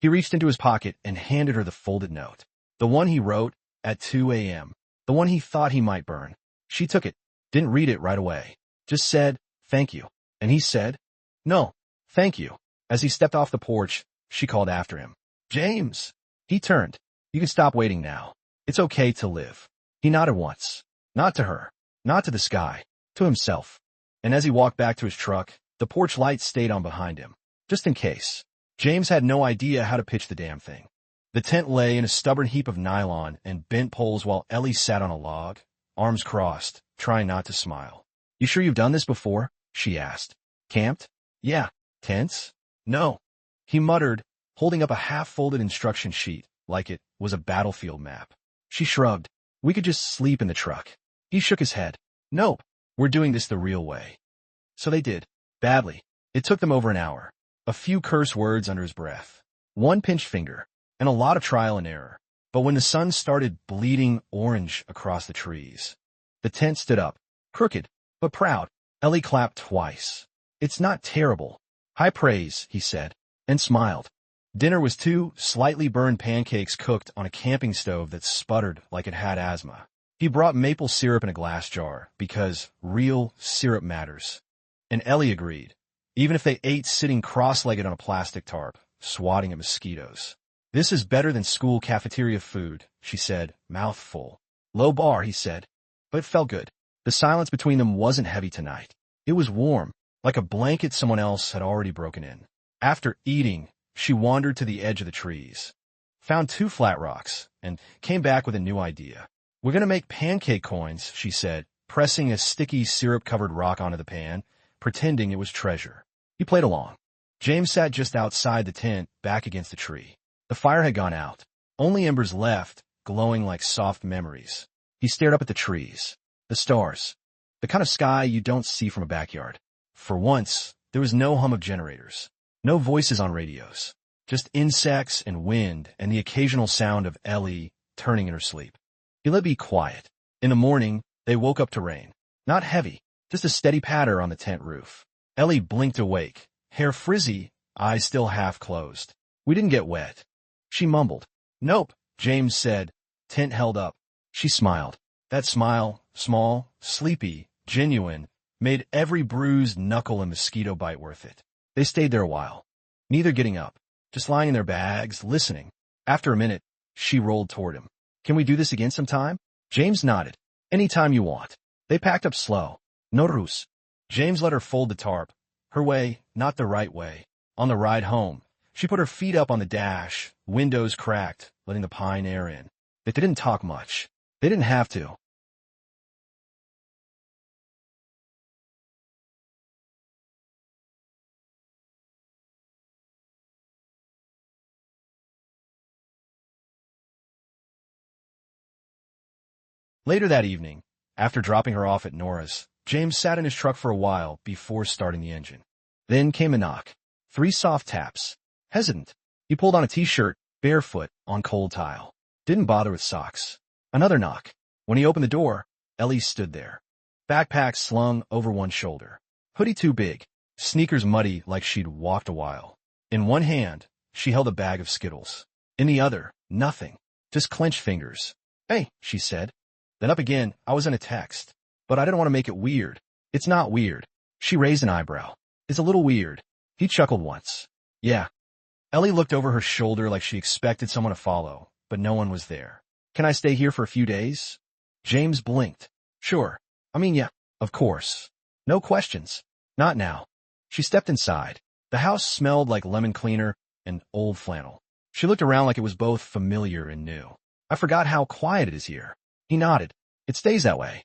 S1: He reached into his pocket and handed her the folded note. The one he wrote at 2 a.m. The one he thought he might burn. She took it, didn't read it right away, just said, thank you. And he said, no, thank you. As he stepped off the porch, she called after him. James! He turned. You can stop waiting now. It's okay to live. He nodded once. Not to her. Not to the sky. To himself. And as he walked back to his truck, the porch light stayed on behind him. Just in case. James had no idea how to pitch the damn thing. The tent lay in a stubborn heap of nylon and bent poles while Ellie sat on a log, arms crossed, trying not to smile. You sure you've done this before? She asked. Camped? Yeah. Tents? No. He muttered, holding up a half-folded instruction sheet, like it was a battlefield map. She shrugged. We could just sleep in the truck. He shook his head. Nope. We're doing this the real way. So they did. Badly. It took them over an hour. A few curse words under his breath. One pinched finger. And a lot of trial and error. But when the sun started bleeding orange across the trees, the tent stood up, crooked, but proud. Ellie clapped twice. It's not terrible. High praise, he said, and smiled. Dinner was 2 slightly burned pancakes cooked on a camping stove that sputtered like it had asthma. He brought maple syrup in a glass jar, because real syrup matters. And Ellie agreed, even if they ate sitting cross-legged on a plastic tarp, swatting at mosquitoes. This is better than school cafeteria food, she said, mouth full. Low bar, he said. But it felt good. The silence between them wasn't heavy tonight. It was warm, like a blanket someone else had already broken in. After eating, she wandered to the edge of the trees, found 2 flat rocks, and came back with a new idea. We're going to make pancake coins, she said, pressing a sticky syrup-covered rock onto the pan, pretending it was treasure. He played along. James sat just outside the tent, back against the tree. The fire had gone out. Only embers left, glowing like soft memories. He stared up at the trees, the stars, the kind of sky you don't see from a backyard. For once, there was no hum of generators, no voices on radios, just insects and wind and the occasional sound of Ellie turning in her sleep. He let be quiet. In the morning, they woke up to rain. Not heavy, just a steady patter on the tent roof. Ellie blinked awake, hair frizzy, eyes still half closed. We didn't get wet. She mumbled. Nope, James said. Tent held up. She smiled. That smile, small, sleepy, genuine, made every bruised knuckle and mosquito bite worth it. They stayed there a while, neither getting up, just lying in their bags, listening. After a minute, she rolled toward him. Can we do this again sometime? James nodded. Anytime you want. They packed up slow. No ruse. James let her fold the tarp. Her way, not the right way. On the ride home, she put her feet up on the dash, windows cracked, letting the pine air in. They didn't talk much. They didn't have to. Later that evening, after dropping her off at Nora's, James sat in his truck for a while before starting the engine. Then came a knock. 3 soft taps. Hesitant. He pulled on a t-shirt, barefoot, on cold tile. Didn't bother with socks. Another knock. When he opened the door, Ellie stood there. Backpack slung over one shoulder. Hoodie too big. Sneakers muddy like she'd walked a while. In one hand, she held a bag of Skittles. In the other, nothing. Just clenched fingers. Hey, she said. Then up again, I was in a text. But I didn't want to make it weird. It's not weird. She raised an eyebrow. It's a little weird. He chuckled once. Yeah. Ellie looked over her shoulder like she expected someone to follow, but no one was there. Can I stay here for a few days? James blinked. Sure. Yeah, of course. No questions. Not now. She stepped inside. The house smelled like lemon cleaner and old flannel. She looked around like it was both familiar and new. I forgot how quiet it is here. He nodded. It stays that way.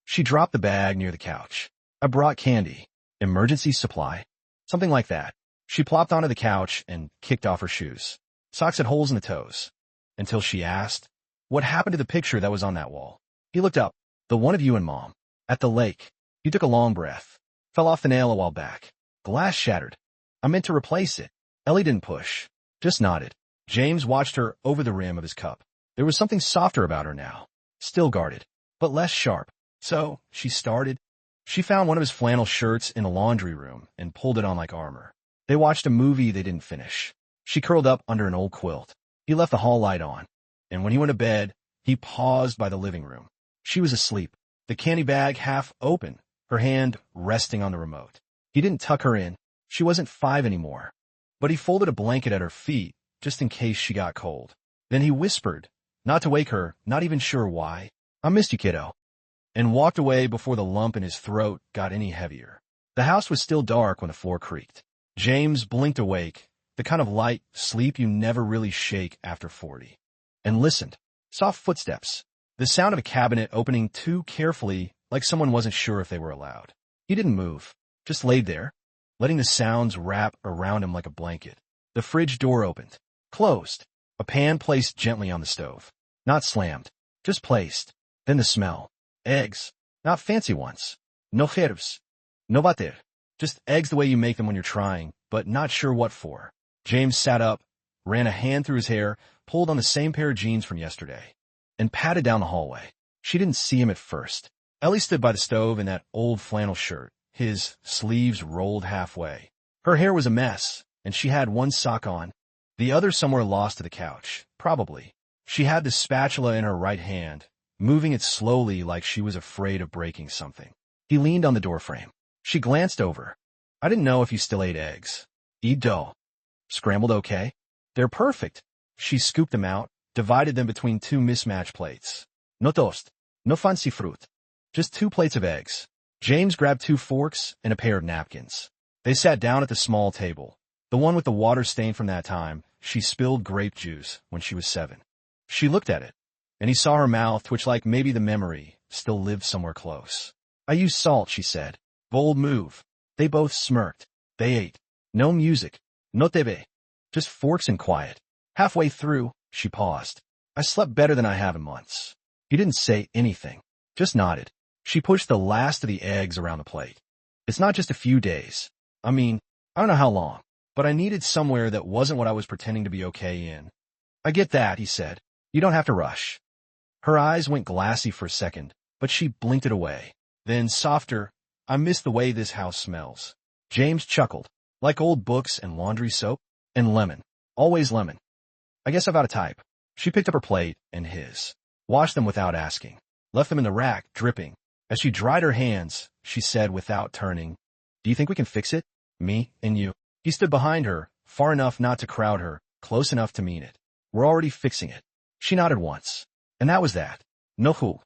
S1: She dropped the bag near the couch. I brought candy. Emergency supply. Something like that. She plopped onto the couch and kicked off her shoes. Socks had holes in the toes. Until she asked, what happened to the picture that was on that wall? He looked up. The one of you and Mom. At the lake. He took a long breath. Fell off the nail a while back. Glass shattered. I meant to replace it. Ellie didn't push. Just nodded. James watched her over the rim of his cup. There was something softer about her now. Still guarded, but less sharp. So, she started. She found one of his flannel shirts in the laundry room and pulled it on like armor. They watched a movie they didn't finish. She curled up under an old quilt. He left the hall light on. And when he went to bed, he paused by the living room. She was asleep, the candy bag half open, her hand resting on the remote. He didn't tuck her in. She wasn't 5 anymore. But he folded a blanket at her feet, just in case she got cold. Then he whispered, not to wake her, not even sure why, I missed you, kiddo, and walked away before the lump in his throat got any heavier. The house was still dark when the floor creaked. James blinked awake, the kind of light sleep you never really shake after 40, and listened. Soft footsteps. The sound of a cabinet opening too carefully, like someone wasn't sure if they were allowed. He didn't move, just laid there, letting the sounds wrap around him like a blanket. The fridge door opened. Closed. A pan placed gently on the stove. Not slammed. Just placed. Then the smell. Eggs. Not fancy ones. No herbs. No bater. Just eggs the way you make them when you're trying, but not sure what for. James sat up, ran a hand through his hair, pulled on the same pair of jeans from yesterday, and patted down the hallway. She didn't see him at first. Ellie stood by the stove in that old flannel shirt, his sleeves rolled halfway. Her hair was a mess, and she had one sock on, the other somewhere lost to the couch, probably. She had the spatula in her right hand, moving it slowly like she was afraid of breaking something. He leaned on the doorframe. She glanced over. I didn't know if you still ate eggs. Eat dough. Scrambled okay? They're perfect. She scooped them out, divided them between 2 mismatched plates. No toast. No fancy fruit. Just 2 plates of eggs. James grabbed 2 forks and a pair of napkins. They sat down at the small table. The one with the water stain from that time she spilled grape juice when she was 7. She looked at it, and he saw her mouth twitch like maybe the memory still lived somewhere close. I use salt, she said. Bold move. They both smirked. They ate. No music. No TV. Just forks and quiet. Halfway through, she paused. I slept better than I have in months. He didn't say anything. Just nodded. She pushed the last of the eggs around the plate. It's not just a few days. I don't know how long, but I needed somewhere that wasn't what I was pretending to be okay in. I get that, he said. You don't have to rush. Her eyes went glassy for a second, but she blinked it away. Then, softer, I miss the way this house smells. James chuckled. Like old books and laundry soap? And lemon. Always lemon. I guess I've got a type. She picked up her plate and his. Washed them without asking. Left them in the rack, dripping. As she dried her hands, she said without turning, do you think we can fix it? Me and you. He stood behind her, far enough not to crowd her, close enough to mean it. We're already fixing it. She nodded once. And that was that. No who.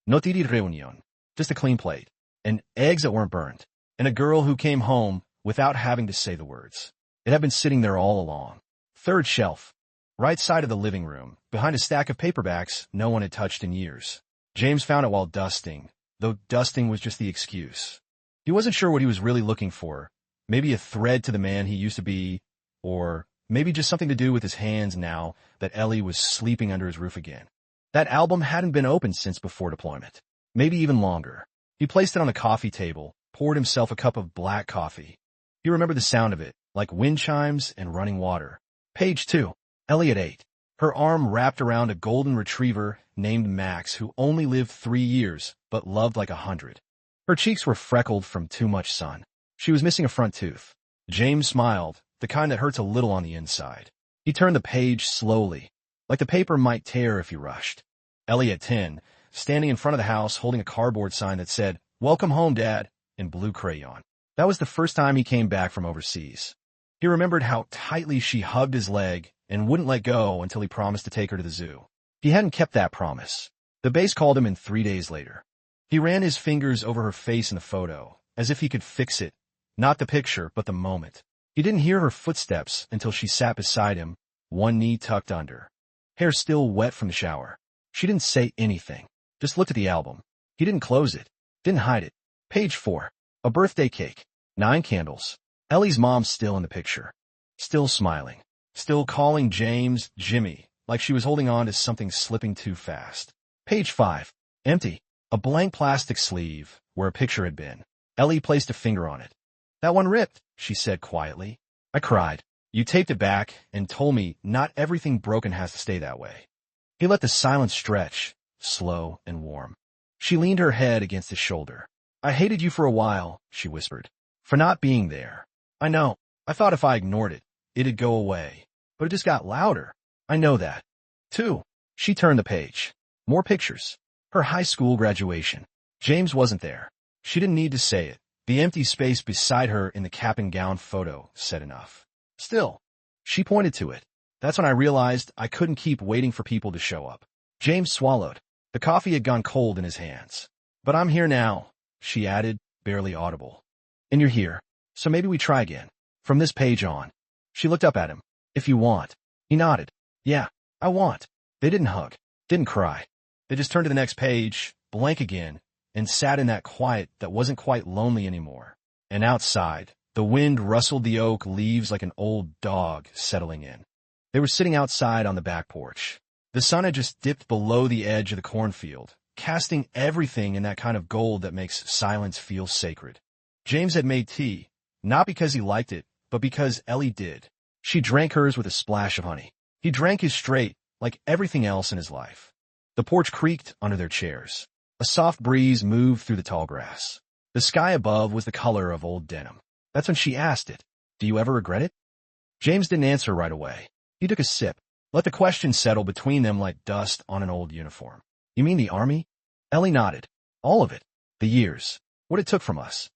S1: No tiri reunion. Just a clean plate. And eggs that weren't burned. And a girl who came home without having to say the words. It had been sitting there all along. 3rd shelf. Right side of the living room, behind a stack of paperbacks no one had touched in years. James found it while dusting, though dusting was just the excuse. He wasn't sure what he was really looking for. Maybe a thread to the man he used to be, or maybe just something to do with his hands now that Ellie was sleeping under his roof again. That album hadn't been opened since before deployment. Maybe even longer. He placed it on the coffee table, poured himself a cup of black coffee. He remembered the sound of it, like wind chimes and running water. Page 2. Ellie at 8. Her arm wrapped around a golden retriever named Max who only lived 3 years, but loved like 100. Her cheeks were freckled from too much sun. She was missing a front tooth. James smiled, the kind that hurts a little on the inside. He turned the page slowly, like the paper might tear if he rushed. Ellie at 10, standing in front of the house holding a cardboard sign that said, Welcome home, Dad. in blue crayon. That was the first time he came back from overseas. He remembered how tightly she hugged his leg and wouldn't let go until he promised to take her to the zoo. He hadn't kept that promise. The base called him in 3 days later. He ran his fingers over her face in the photo, as if he could fix it, not the picture, but the moment. He didn't hear her footsteps until she sat beside him, one knee tucked under. Hair still wet from the shower. She didn't say anything, just looked at the album. He didn't close it, didn't hide it. Page 4. A birthday cake. 9 candles. Ellie's mom still in the picture. Still smiling. Still calling James Jimmy, like she was holding on to something slipping too fast. Page 5. Empty. A blank plastic sleeve, where a picture had been. Ellie placed a finger on it. That one ripped, she said quietly. I cried. You taped it back and told me not everything broken has to stay that way. He let the silence stretch, slow and warm. She leaned her head against his shoulder. I hated you for a while, she whispered, for not being there. I know. I thought if I ignored it, it'd go away. But it just got louder. I know that. 2. She turned the page. More pictures. Her high school graduation. James wasn't there. She didn't need to say it. The empty space beside her in the cap and gown photo said enough. Still, she pointed to it. That's when I realized I couldn't keep waiting for people to show up. James swallowed. The coffee had gone cold in his hands. But I'm here now, she added, barely audible. And you're here. So maybe we try again. From this page on. She looked up at him. If you want. He nodded. Yeah, I want. They didn't hug. Didn't cry. They just turned to the next page, blank again, and sat in that quiet that wasn't quite lonely anymore. And outside, the wind rustled the oak leaves like an old dog settling in. They were sitting outside on the back porch. The sun had just dipped below the edge of the cornfield, casting everything in that kind of gold that makes silence feel sacred. James had made tea, not because he liked it, but because Ellie did. She drank hers with a splash of honey. He drank his straight, like everything else in his life. The porch creaked under their chairs. A soft breeze moved through the tall grass. The sky above was the color of old denim. That's when she asked it. Do you ever regret it? James didn't answer right away. He took a sip, let the question settle between them like dust on an old uniform. You mean the army? Ellie nodded. All of it. The years. What it took from us.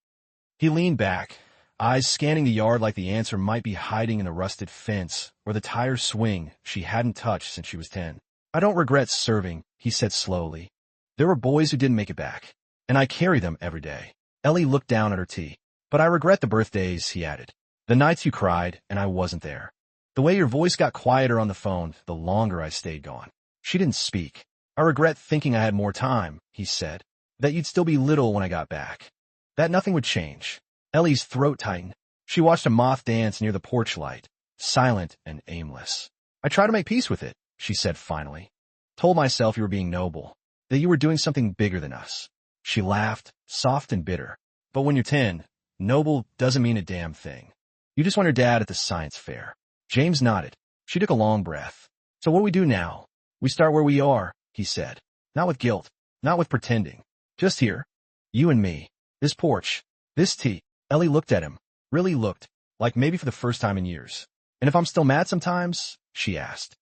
S1: He leaned back, eyes scanning the yard like the answer might be hiding in a rusted fence or the tire swing she hadn't touched since she was 10. I don't regret serving, he said slowly. There were boys who didn't make it back, and I carry them every day. Ellie looked down at her tea. But I regret the birthdays, he added. The nights you cried, and I wasn't there. The way your voice got quieter on the phone, the longer I stayed gone. She didn't speak. I regret thinking I had more time, he said. That you'd still be little when I got back. That nothing would change. Ellie's throat tightened. She watched a moth dance near the porch light, silent and aimless. I try to make peace with it, she said finally. Told myself you were being noble, that you were doing something bigger than us. She laughed, soft and bitter. But when you're 10, noble doesn't mean a damn thing. You just want your dad at the science fair. James nodded. She took a long breath. So what do we do now? We start where we are, he said. Not with guilt, not with pretending. Just here. You and me. This porch. This tea. Ellie looked at him. Really looked. Like maybe for the first time in years. And if I'm still mad sometimes? She asked.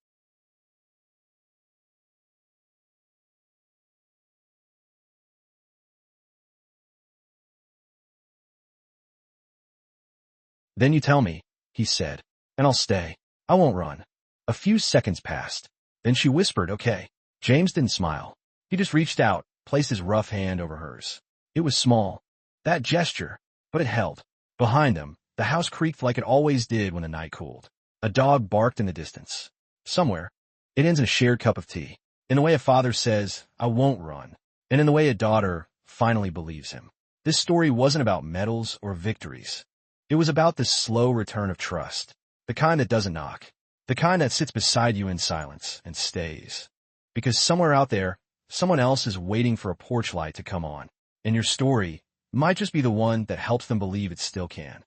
S1: Then you tell me, he said, and I'll stay. I won't run. A few seconds passed. Then she whispered, okay. James didn't smile. He just reached out, placed his rough hand over hers. It was small. That gesture, but it held. Behind them, the house creaked like it always did when the night cooled. A dog barked in the distance. Somewhere, it ends in a shared cup of tea. In the way a father says, I won't run. And in the way a daughter finally believes him. This story wasn't about medals or victories. It was about the slow return of trust, the kind that doesn't knock, the kind that sits beside you in silence and stays. Because somewhere out there, someone else is waiting for a porch light to come on, and your story might just be the one that helps them believe it still can.